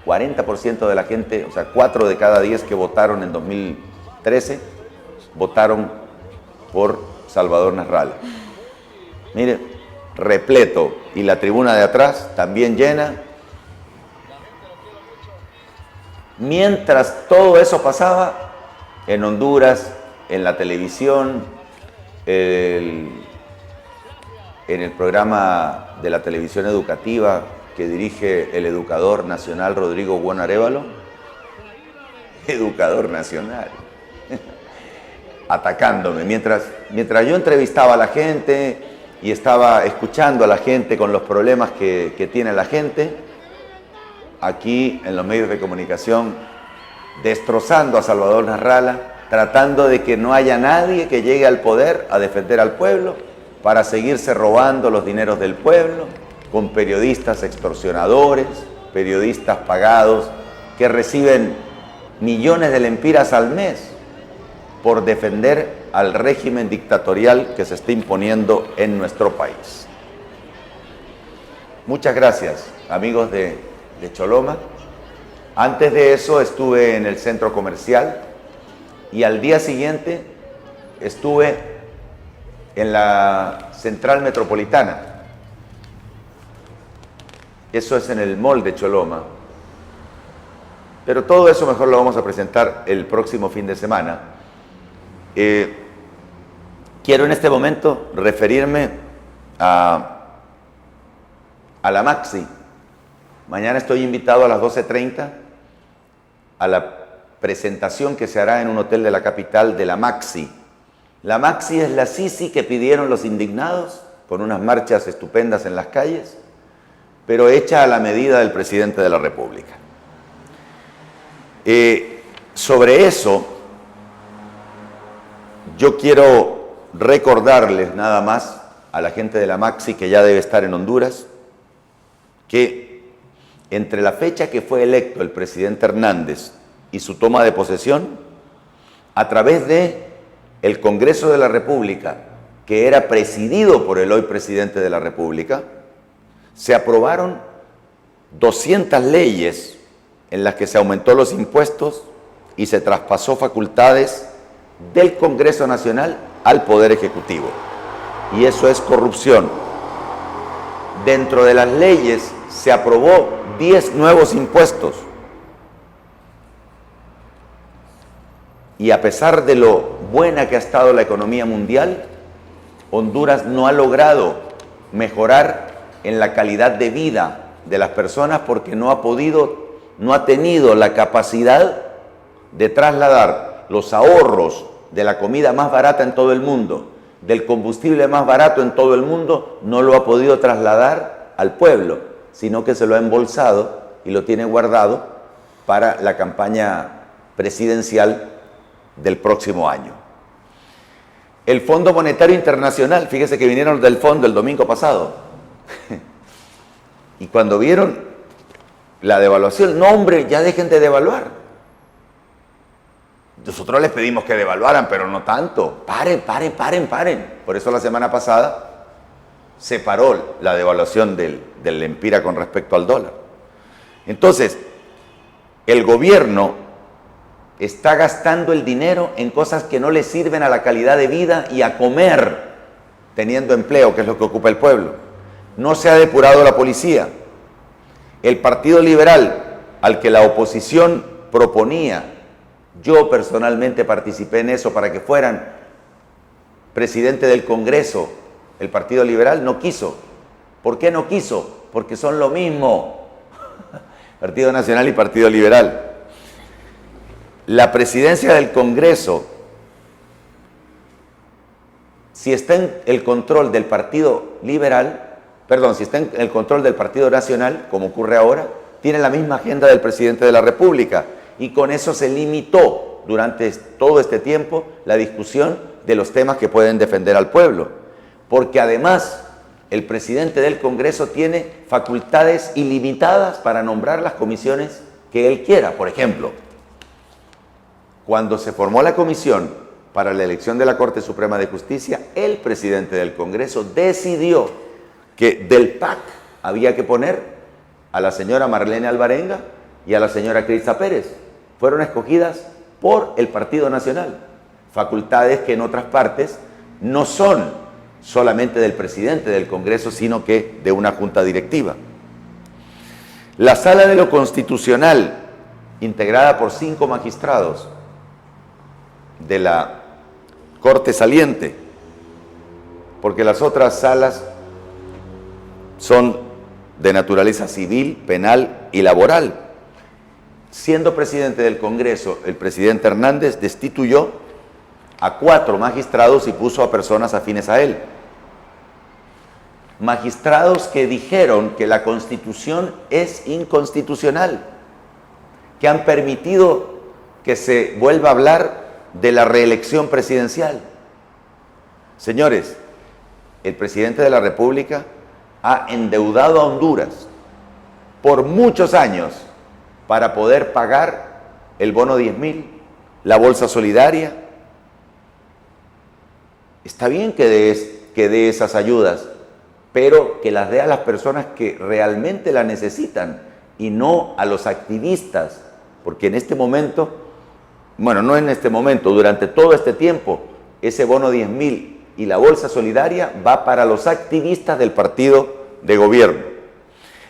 40% de la gente, o sea, 4 de cada 10 que votaron en 2013, votaron por Salvador Nasralla. Mire, repleto, y la tribuna de atrás también llena. Mientras todo eso pasaba, en Honduras, en la televisión, en el programa de la televisión educativa que dirige el educador nacional Rodrigo Buon Arévalo, educador nacional, atacándome, mientras yo entrevistaba a la gente y estaba escuchando a la gente con los problemas que tiene la gente, aquí en los medios de comunicación, destrozando a Salvador Nasralla, tratando de que no haya nadie que llegue al poder a defender al pueblo para seguirse robando los dineros del pueblo, con periodistas extorsionadores, periodistas pagados que reciben millones de lempiras al mes por defender al régimen dictatorial que se está imponiendo en nuestro país. Muchas gracias, amigos de Choloma. Antes de eso estuve en el centro comercial y al día siguiente estuve en la central metropolitana. Eso es en el mall de Choloma. Pero todo eso mejor lo vamos a presentar el próximo fin de semana. Quiero en este momento referirme a la Maxi. Mañana estoy invitado a las 12:30 a la presentación que se hará en un hotel de la capital de la Maxi. La Maxi es la Sisi que pidieron los indignados, con unas marchas estupendas en las calles, pero hecha a la medida del presidente de la República. Sobre eso, yo quiero recordarles nada más a la gente de la Maxi, que ya debe estar en Honduras, que entre la fecha que fue electo el presidente Hernández y su toma de posesión, a través de el Congreso de la República, que era presidido por el hoy presidente de la República, se aprobaron 200 leyes en las que se aumentó los impuestos y se traspasó facultades del Congreso Nacional al Poder Ejecutivo. Y eso es corrupción. Dentro de las leyes se aprobó 10 nuevos impuestos. Y a pesar de lo buena que ha estado la economía mundial, Honduras no ha logrado mejorar en la calidad de vida de las personas porque no ha tenido la capacidad de trasladar los ahorros de la comida más barata en todo el mundo, del combustible más barato en todo el mundo, no lo ha podido trasladar al pueblo, sino que se lo ha embolsado y lo tiene guardado para la campaña presidencial del próximo año. El Fondo Monetario Internacional, fíjese que vinieron del fondo el domingo pasado, y cuando vieron la devaluación, no hombre, ya dejen de devaluar. Nosotros les pedimos que devaluaran, pero no tanto. Paren. Por eso la semana pasada se paró la devaluación del lempira con respecto al dólar. Entonces, el gobierno está gastando el dinero en cosas que no le sirven a la calidad de vida y a comer, teniendo empleo, que es lo que ocupa el pueblo. No se ha depurado la policía. El Partido Liberal, al que la oposición proponía, yo personalmente participé en eso para que fueran presidente del Congreso, el Partido Liberal no quiso. ¿Por qué no quiso? Porque son lo mismo, Partido Nacional y Partido Liberal. La presidencia del Congreso, si está en el control del Partido Liberal, si está en el control del Partido Nacional, como ocurre ahora, tiene la misma agenda del presidente de la República. Y con eso se limitó durante todo este tiempo la discusión de los temas que pueden defender al pueblo. Porque además el presidente del Congreso tiene facultades ilimitadas para nombrar las comisiones que él quiera. Por ejemplo, cuando se formó la comisión para la elección de la Corte Suprema de Justicia, el presidente del Congreso decidió que del PAC había que poner a la señora Marlene Alvarenga y a la señora Crista Pérez. Fueron escogidas por el Partido Nacional, facultades que en otras partes no son solamente del presidente del Congreso, sino que de una junta directiva. La Sala de lo Constitucional, integrada por 5 magistrados de la Corte saliente, porque las otras salas son de naturaleza civil, penal y laboral. Siendo presidente del Congreso, el presidente Hernández destituyó a 4 magistrados y puso a personas afines a él. Magistrados que dijeron que la Constitución es inconstitucional, que han permitido que se vuelva a hablar de la reelección presidencial. Señores, el presidente de la República ha endeudado a Honduras por muchos años para poder pagar el bono 10.000, la bolsa solidaria Está bien que dé esas ayudas, pero que las dé a las personas que realmente las necesitan y no a los activistas, porque en este momento, bueno, no en este momento, durante todo este tiempo, ese bono 10.000 y la bolsa solidaria va para los activistas del partido de gobierno.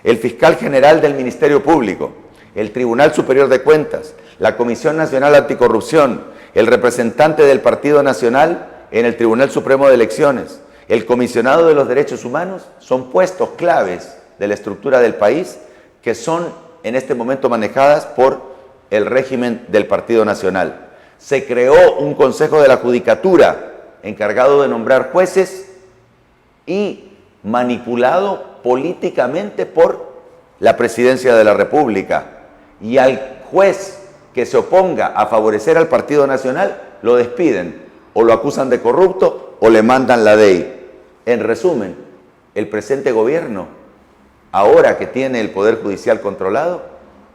El fiscal general del Ministerio Público, el Tribunal Superior de Cuentas, la Comisión Nacional Anticorrupción, el representante del Partido Nacional en el Tribunal Supremo de Elecciones, el comisionado de los derechos humanos, son puestos claves de la estructura del país que son en este momento manejadas por el régimen del Partido Nacional. Se creó un Consejo de la Judicatura encargado de nombrar jueces y manipulado políticamente por la Presidencia de la República. Y al juez que se oponga a favorecer al Partido Nacional, lo despiden, o lo acusan de corrupto, o le mandan la DEI. En resumen, el presente gobierno, ahora que tiene el Poder Judicial controlado,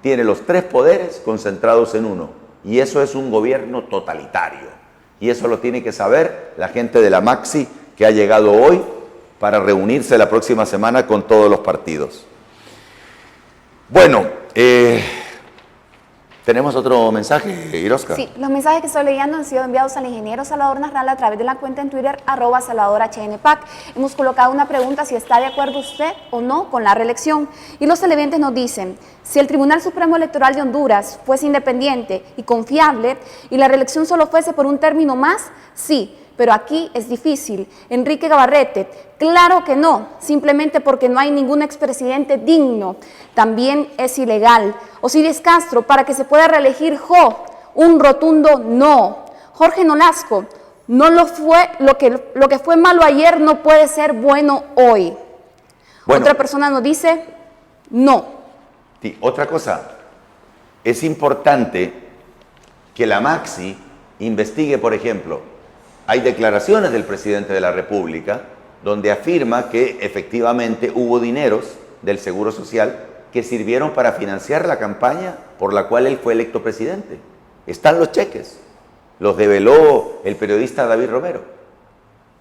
tiene los 3 poderes concentrados en uno. Y eso es un gobierno totalitario. Y eso lo tiene que saber la gente de la Maxi que ha llegado hoy para reunirse la próxima semana con todos los partidos. Bueno, ¿tenemos otro mensaje, Irosca? Sí, los mensajes que estoy leyendo han sido enviados al ingeniero Salvador Narral a través de la cuenta en Twitter @SalvadorHNPAC. Hemos colocado una pregunta si está de acuerdo usted o no con la reelección. Y los televidentes nos dicen, si el Tribunal Supremo Electoral de Honduras fuese independiente y confiable y la reelección solo fuese por un término más, sí. Pero aquí es difícil. Enrique Gabarrete, claro que no, simplemente porque no hay ningún expresidente digno. También es ilegal. Osiris Castro, para que se pueda reelegir un rotundo no. Jorge Nolasco, no lo fue, lo que fue malo ayer no puede ser bueno hoy. Bueno, otra persona nos dice no. Sí, otra cosa, es importante que la Maxi investigue, por ejemplo, hay declaraciones del presidente de la República donde afirma que efectivamente hubo dineros del Seguro Social que sirvieron para financiar la campaña por la cual él fue electo presidente. Están los cheques, los develó el periodista David Romero.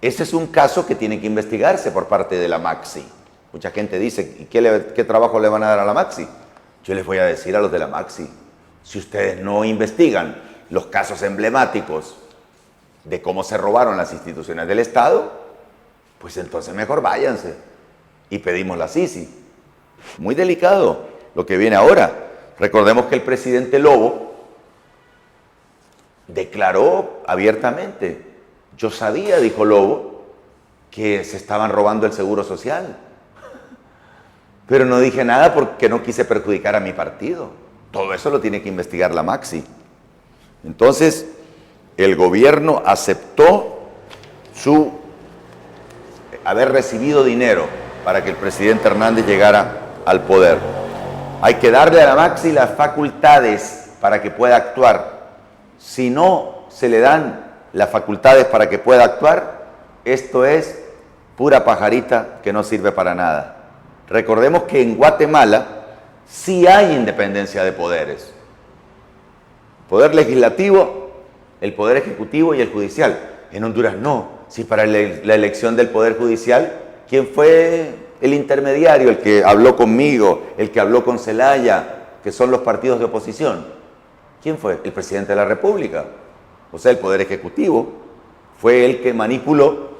Ese es un caso que tiene que investigarse por parte de la Maxi. Mucha gente dice, ¿y qué trabajo le van a dar a la Maxi? Yo les voy a decir a los de la Maxi, si ustedes no investigan los casos emblemáticos de cómo se robaron las instituciones del Estado, pues entonces mejor váyanse y pedimos la Sisi. Muy delicado lo que viene ahora. Recordemos que el presidente Lobo declaró abiertamente, yo sabía, dijo Lobo, que se estaban robando el Seguro Social, pero no dije nada porque no quise perjudicar a mi partido. Todo eso lo tiene que investigar la Maxi. Entonces, el gobierno aceptó haber recibido dinero para que el presidente Hernández llegara al poder. Hay que darle a la Maxi las facultades para que pueda actuar. Si no se le dan las facultades para que pueda actuar, esto es pura pajarita que no sirve para nada. Recordemos que en Guatemala sí hay independencia de poderes. Poder legislativo, el Poder Ejecutivo y el Judicial. En Honduras no. Si para la elección del Poder Judicial, ¿quién fue el intermediario? El que habló conmigo, el que habló con Zelaya, que son los partidos de oposición. ¿Quién fue? El presidente de la República. O sea, el Poder Ejecutivo fue el que manipuló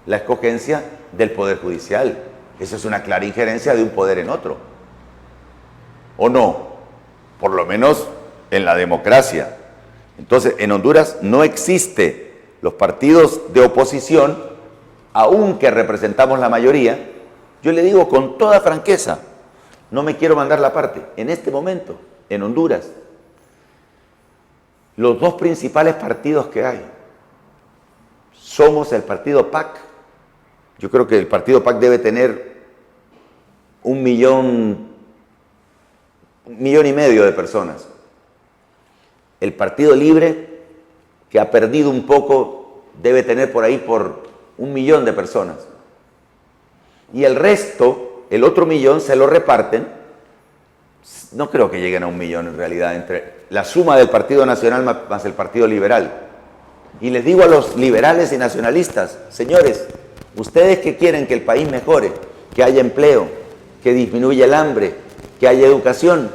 la escogencia del Poder Judicial. Eso es una clara injerencia de un poder en otro. ¿O no? Por lo menos en la democracia. Entonces, en Honduras no existe los partidos de oposición, aunque representamos la mayoría. Yo le digo con toda franqueza, no me quiero mandar la parte. En este momento, en Honduras, los dos principales partidos que hay somos el partido PAC. Yo creo que el partido PAC debe tener 1,5 millones de personas. El Partido Libre, que ha perdido un poco, debe tener por ahí por 1 millón de personas. Y el resto, el otro millón, se lo reparten. No creo que lleguen a 1 millón en realidad, entre la suma del Partido Nacional más el Partido Liberal. Y les digo a los liberales y nacionalistas, señores, ustedes que quieren que el país mejore, que haya empleo, que disminuya el hambre, que haya educación,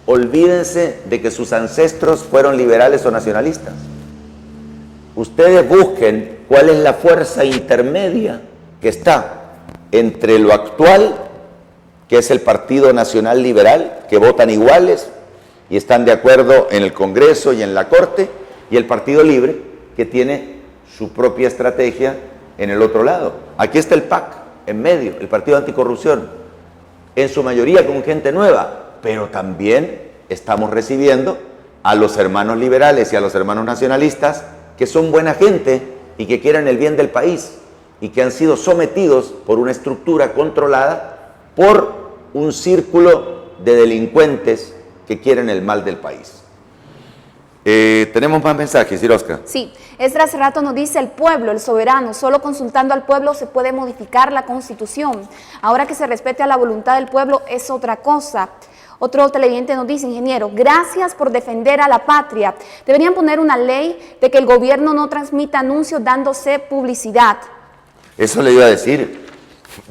olvídense de que sus ancestros fueron liberales o nacionalistas. Ustedes busquen cuál es la fuerza intermedia que está entre lo actual, que es el Partido Nacional Liberal, que votan iguales y están de acuerdo en el Congreso y en la Corte, y el Partido Libre, que tiene su propia estrategia en el otro lado. Aquí está el PAC, en medio, el Partido Anticorrupción, en su mayoría con gente nueva, pero también estamos recibiendo a los hermanos liberales y a los hermanos nacionalistas, que son buena gente y que quieren el bien del país, y que han sido sometidos por una estructura controlada por un círculo de delincuentes que quieren el mal del país. Tenemos más mensajes, Irosca. Sí, Esdras hace rato nos dice: el pueblo, el soberano, solo consultando al pueblo se puede modificar la Constitución. Ahora que se respete a la voluntad del pueblo es otra cosa. Otro televidente nos dice: ingeniero, gracias por defender a la patria. Deberían poner una ley de que el gobierno no transmita anuncios dándose publicidad. Eso le iba a decir.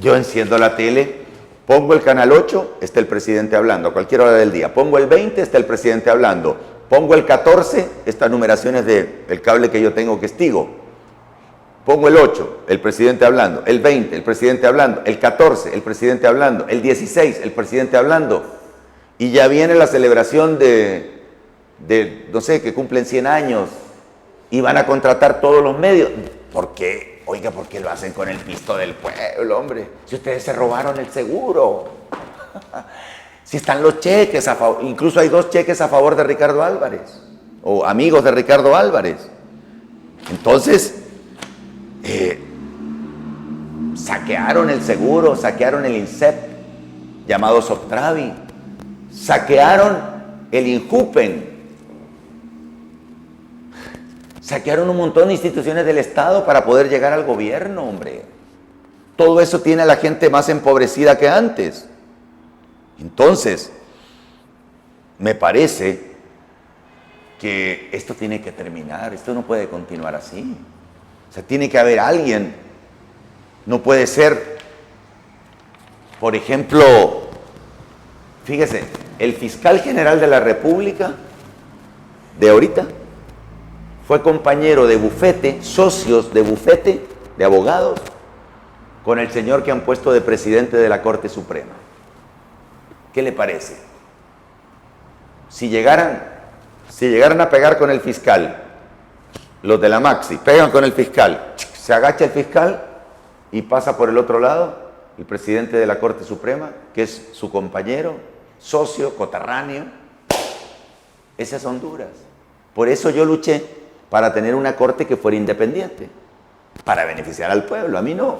Yo enciendo la tele, pongo el canal 8, está el presidente hablando a cualquier hora del día. Pongo el 20, está el presidente hablando. Pongo el 14, estas numeraciones del cable que yo tengo que es Tigo. Pongo el 8, el presidente hablando. El 20, el presidente hablando. El 14, el presidente hablando. El 16, el presidente hablando. Y ya viene la celebración de no sé, que cumplen 100 años. Y van a contratar todos los medios. ¿Por qué? Oiga, ¿por qué lo hacen con el pisto del pueblo, hombre? Si ustedes se robaron el seguro. Si están los cheques a favor, incluso hay 2 cheques a favor de Ricardo Álvarez, o amigos de Ricardo Álvarez. Entonces, saquearon el seguro, saquearon el INSEP, llamado Soctravi, saquearon el INJUPEN, saquearon un montón de instituciones del Estado para poder llegar al gobierno, hombre. Todo eso tiene a la gente más empobrecida que antes. Entonces, me parece que esto tiene que terminar, esto no puede continuar así. O sea, tiene que haber alguien. No puede ser, por ejemplo, fíjese, el fiscal general de la República de ahorita fue compañero de bufete, socios de bufete, de abogados, con el señor que han puesto de presidente de la Corte Suprema. ¿Qué le parece? Si llegaran a pegar con el fiscal, los de la Maxi, pegan con el fiscal, se agacha el fiscal y pasa por el otro lado el presidente de la Corte Suprema, que es su compañero, socio, coterráneo. Esa es Honduras. Por eso yo luché para tener una corte que fuera independiente, para beneficiar al pueblo. A mí no.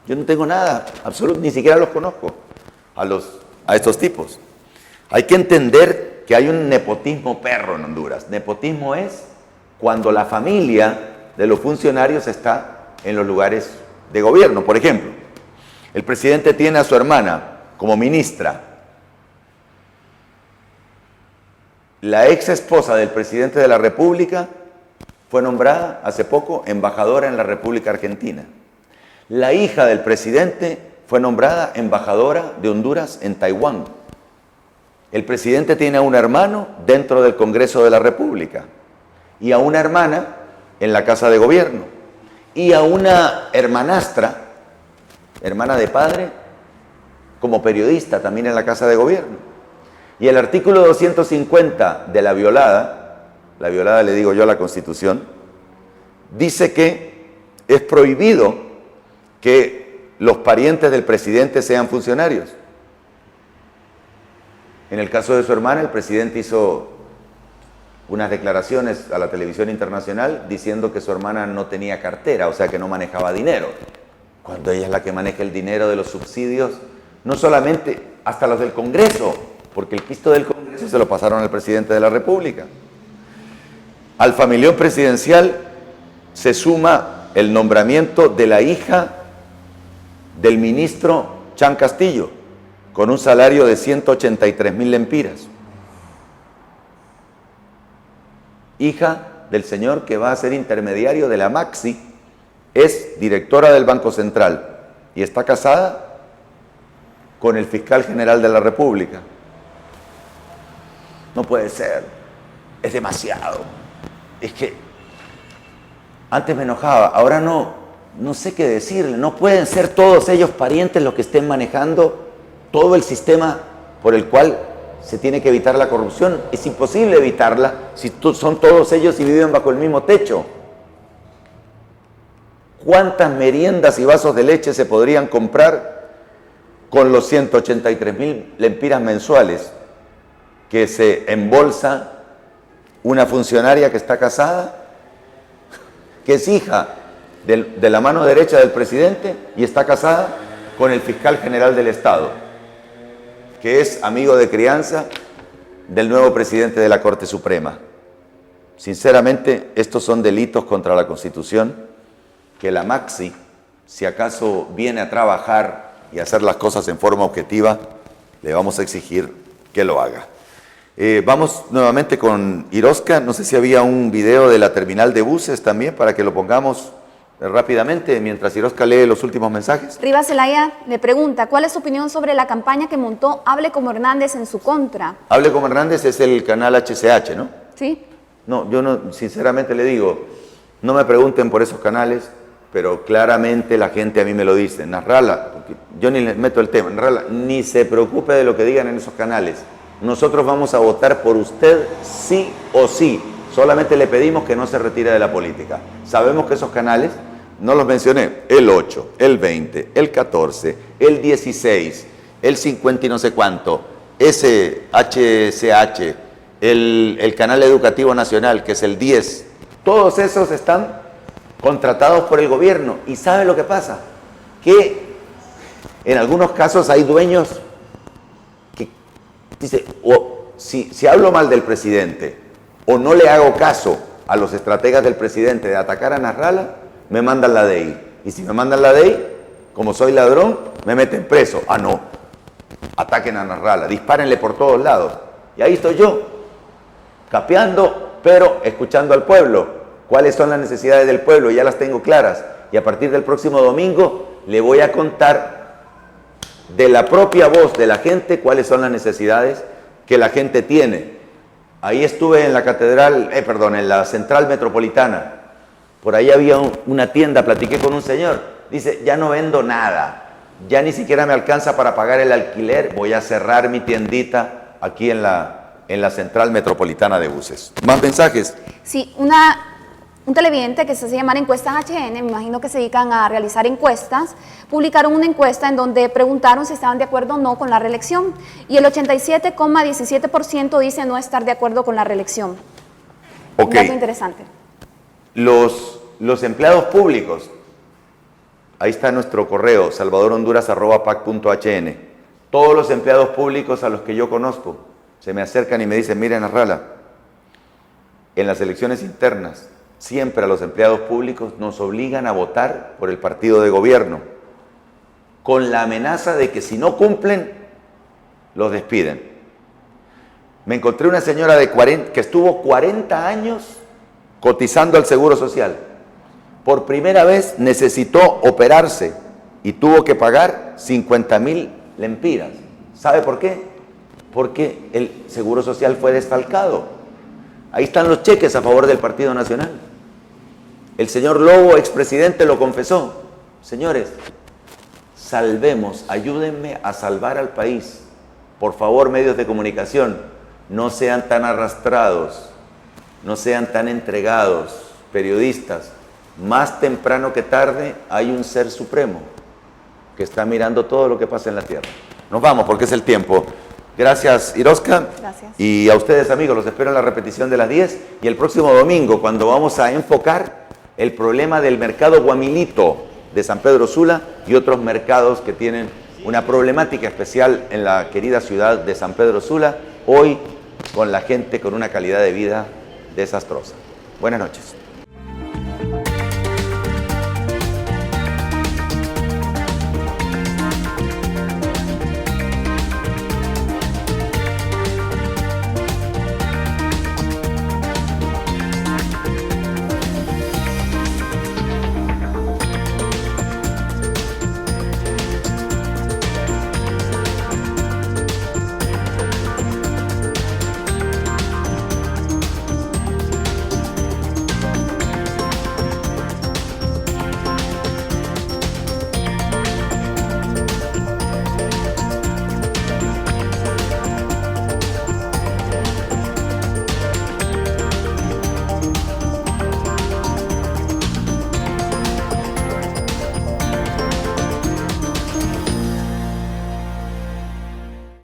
Yo no tengo nada, absoluto, ni siquiera los conozco a estos tipos. Hay que entender que hay un nepotismo perro en Honduras. Nepotismo es cuando la familia de los funcionarios está en los lugares de gobierno. Por ejemplo, el presidente tiene a su hermana como ministra. La ex esposa del presidente de la República fue nombrada hace poco embajadora en la República Argentina. La hija del presidente fue nombrada embajadora de Honduras en Taiwán. El presidente tiene a un hermano dentro del Congreso de la República y a una hermana en la Casa de Gobierno y a una hermanastra, hermana de padre, como periodista también en la Casa de Gobierno. Y el artículo 250 de la violada le digo yo a la Constitución, dice que es prohibido que los parientes del presidente sean funcionarios. En el caso de su hermana, el presidente hizo unas declaraciones a la televisión internacional diciendo que su hermana no tenía cartera, o sea que no manejaba dinero, cuando ella es la que maneja el dinero de los subsidios, no solamente hasta los del Congreso, porque el pisto del Congreso se lo pasaron al presidente de la República. Al familión presidencial se suma el nombramiento de la hija del ministro Chan Castillo, con un salario de 183,000 lempiras. Hija del señor que va a ser intermediario de la Maxi, es directora del Banco Central y está casada con el fiscal general de la República. No puede ser, es demasiado. Es que antes me enojaba, ahora no sé qué decirle. No pueden ser todos ellos parientes los que estén manejando todo el sistema por el cual se tiene que evitar la corrupción. Es imposible evitarla si son todos ellos y viven bajo el mismo techo. ¿Cuántas meriendas y vasos de leche se podrían comprar con los 183.000 lempiras mensuales que se embolsa una funcionaria que está casada, que es hija de la mano derecha del presidente y está casada con el fiscal general del Estado, que es amigo de crianza del nuevo presidente de la Corte Suprema? Sinceramente, estos son delitos contra la Constitución que la Maxi, si acaso viene a trabajar y a hacer las cosas en forma objetiva, le vamos a exigir que lo haga. Vamos nuevamente con Iroska. No sé si había un video de la terminal de buses también para que lo pongamos rápidamente mientras Iroska lee los últimos mensajes. Rivas Zelaya le pregunta, ¿cuál es su opinión sobre la campaña que montó Hable como Hernández en su contra? Hable como Hernández es el canal HCH, ¿no? Sí. No, yo no, sinceramente le digo, no me pregunten por esos canales, pero claramente la gente a mí me lo dice. Nasrallah, porque yo ni le meto el tema, Nasrallah, ni se preocupe de lo que digan en esos canales. Nosotros vamos a votar por usted sí o sí. Solamente le pedimos que no se retire de la política. Sabemos que esos canales, no los mencioné, el 8, el 20, el 14, el 16, el 50 y no sé cuánto, ese HCH, el Canal Educativo Nacional, que es el 10, todos esos están contratados por el gobierno. ¿Y sabe lo que pasa? Que en algunos casos hay dueños que dicen, si hablo mal del presidente o no le hago caso a los estrategas del presidente de atacar a Nasrallah, me mandan la DEI. Y si me mandan la DEI, como soy ladrón, me meten preso. Ah, no, ataquen a Nasrallah, dispárenle por todos lados. Y ahí estoy yo, capeando, pero escuchando al pueblo. ¿Cuáles son las necesidades del pueblo? Ya las tengo claras. Y a partir del próximo domingo le voy a contar de la propia voz de la gente cuáles son las necesidades que la gente tiene. Ahí estuve en la catedral, en la central metropolitana. Por ahí había una tienda, platiqué con un señor. Dice, ya no vendo nada, ya ni siquiera me alcanza para pagar el alquiler, voy a cerrar mi tiendita aquí en la central metropolitana de buses. ¿Más mensajes? Sí, un televidente que se hace llamar Encuestas HN, me imagino que se dedican a realizar encuestas, publicaron una encuesta en donde preguntaron si estaban de acuerdo o no con la reelección y el 87,17% dice no estar de acuerdo con la reelección. Ok. Un dato interesante. Los empleados públicos, ahí está nuestro correo, salvadorhonduras@pac.hn. Todos los empleados públicos a los que yo conozco se me acercan y me dicen, miren, Nasrallah, en las elecciones internas, siempre a los empleados públicos nos obligan a votar por el partido de gobierno, con la amenaza de que si no cumplen, los despiden. Me encontré una señora que estuvo 40 años cotizando al Seguro Social. Por primera vez necesitó operarse y tuvo que pagar 50.000 lempiras. ¿Sabe por qué? Porque el Seguro Social fue desfalcado. Ahí están los cheques a favor del Partido Nacional. El señor Lobo, expresidente, lo confesó. Señores, salvemos, ayúdenme a salvar al país. Por favor, medios de comunicación, no sean tan arrastrados, no sean tan entregados, periodistas. Más temprano que tarde hay un ser supremo que está mirando todo lo que pasa en la tierra. Nos vamos porque es el tiempo. Gracias, Iroska. Gracias. Y a ustedes, amigos, los espero en la repetición de las 10 y el próximo domingo, cuando vamos a enfocar el problema del mercado Guamilito de San Pedro Sula y otros mercados que tienen una problemática especial en la querida ciudad de San Pedro Sula, hoy con la gente con una calidad de vida desastrosa. Buenas noches.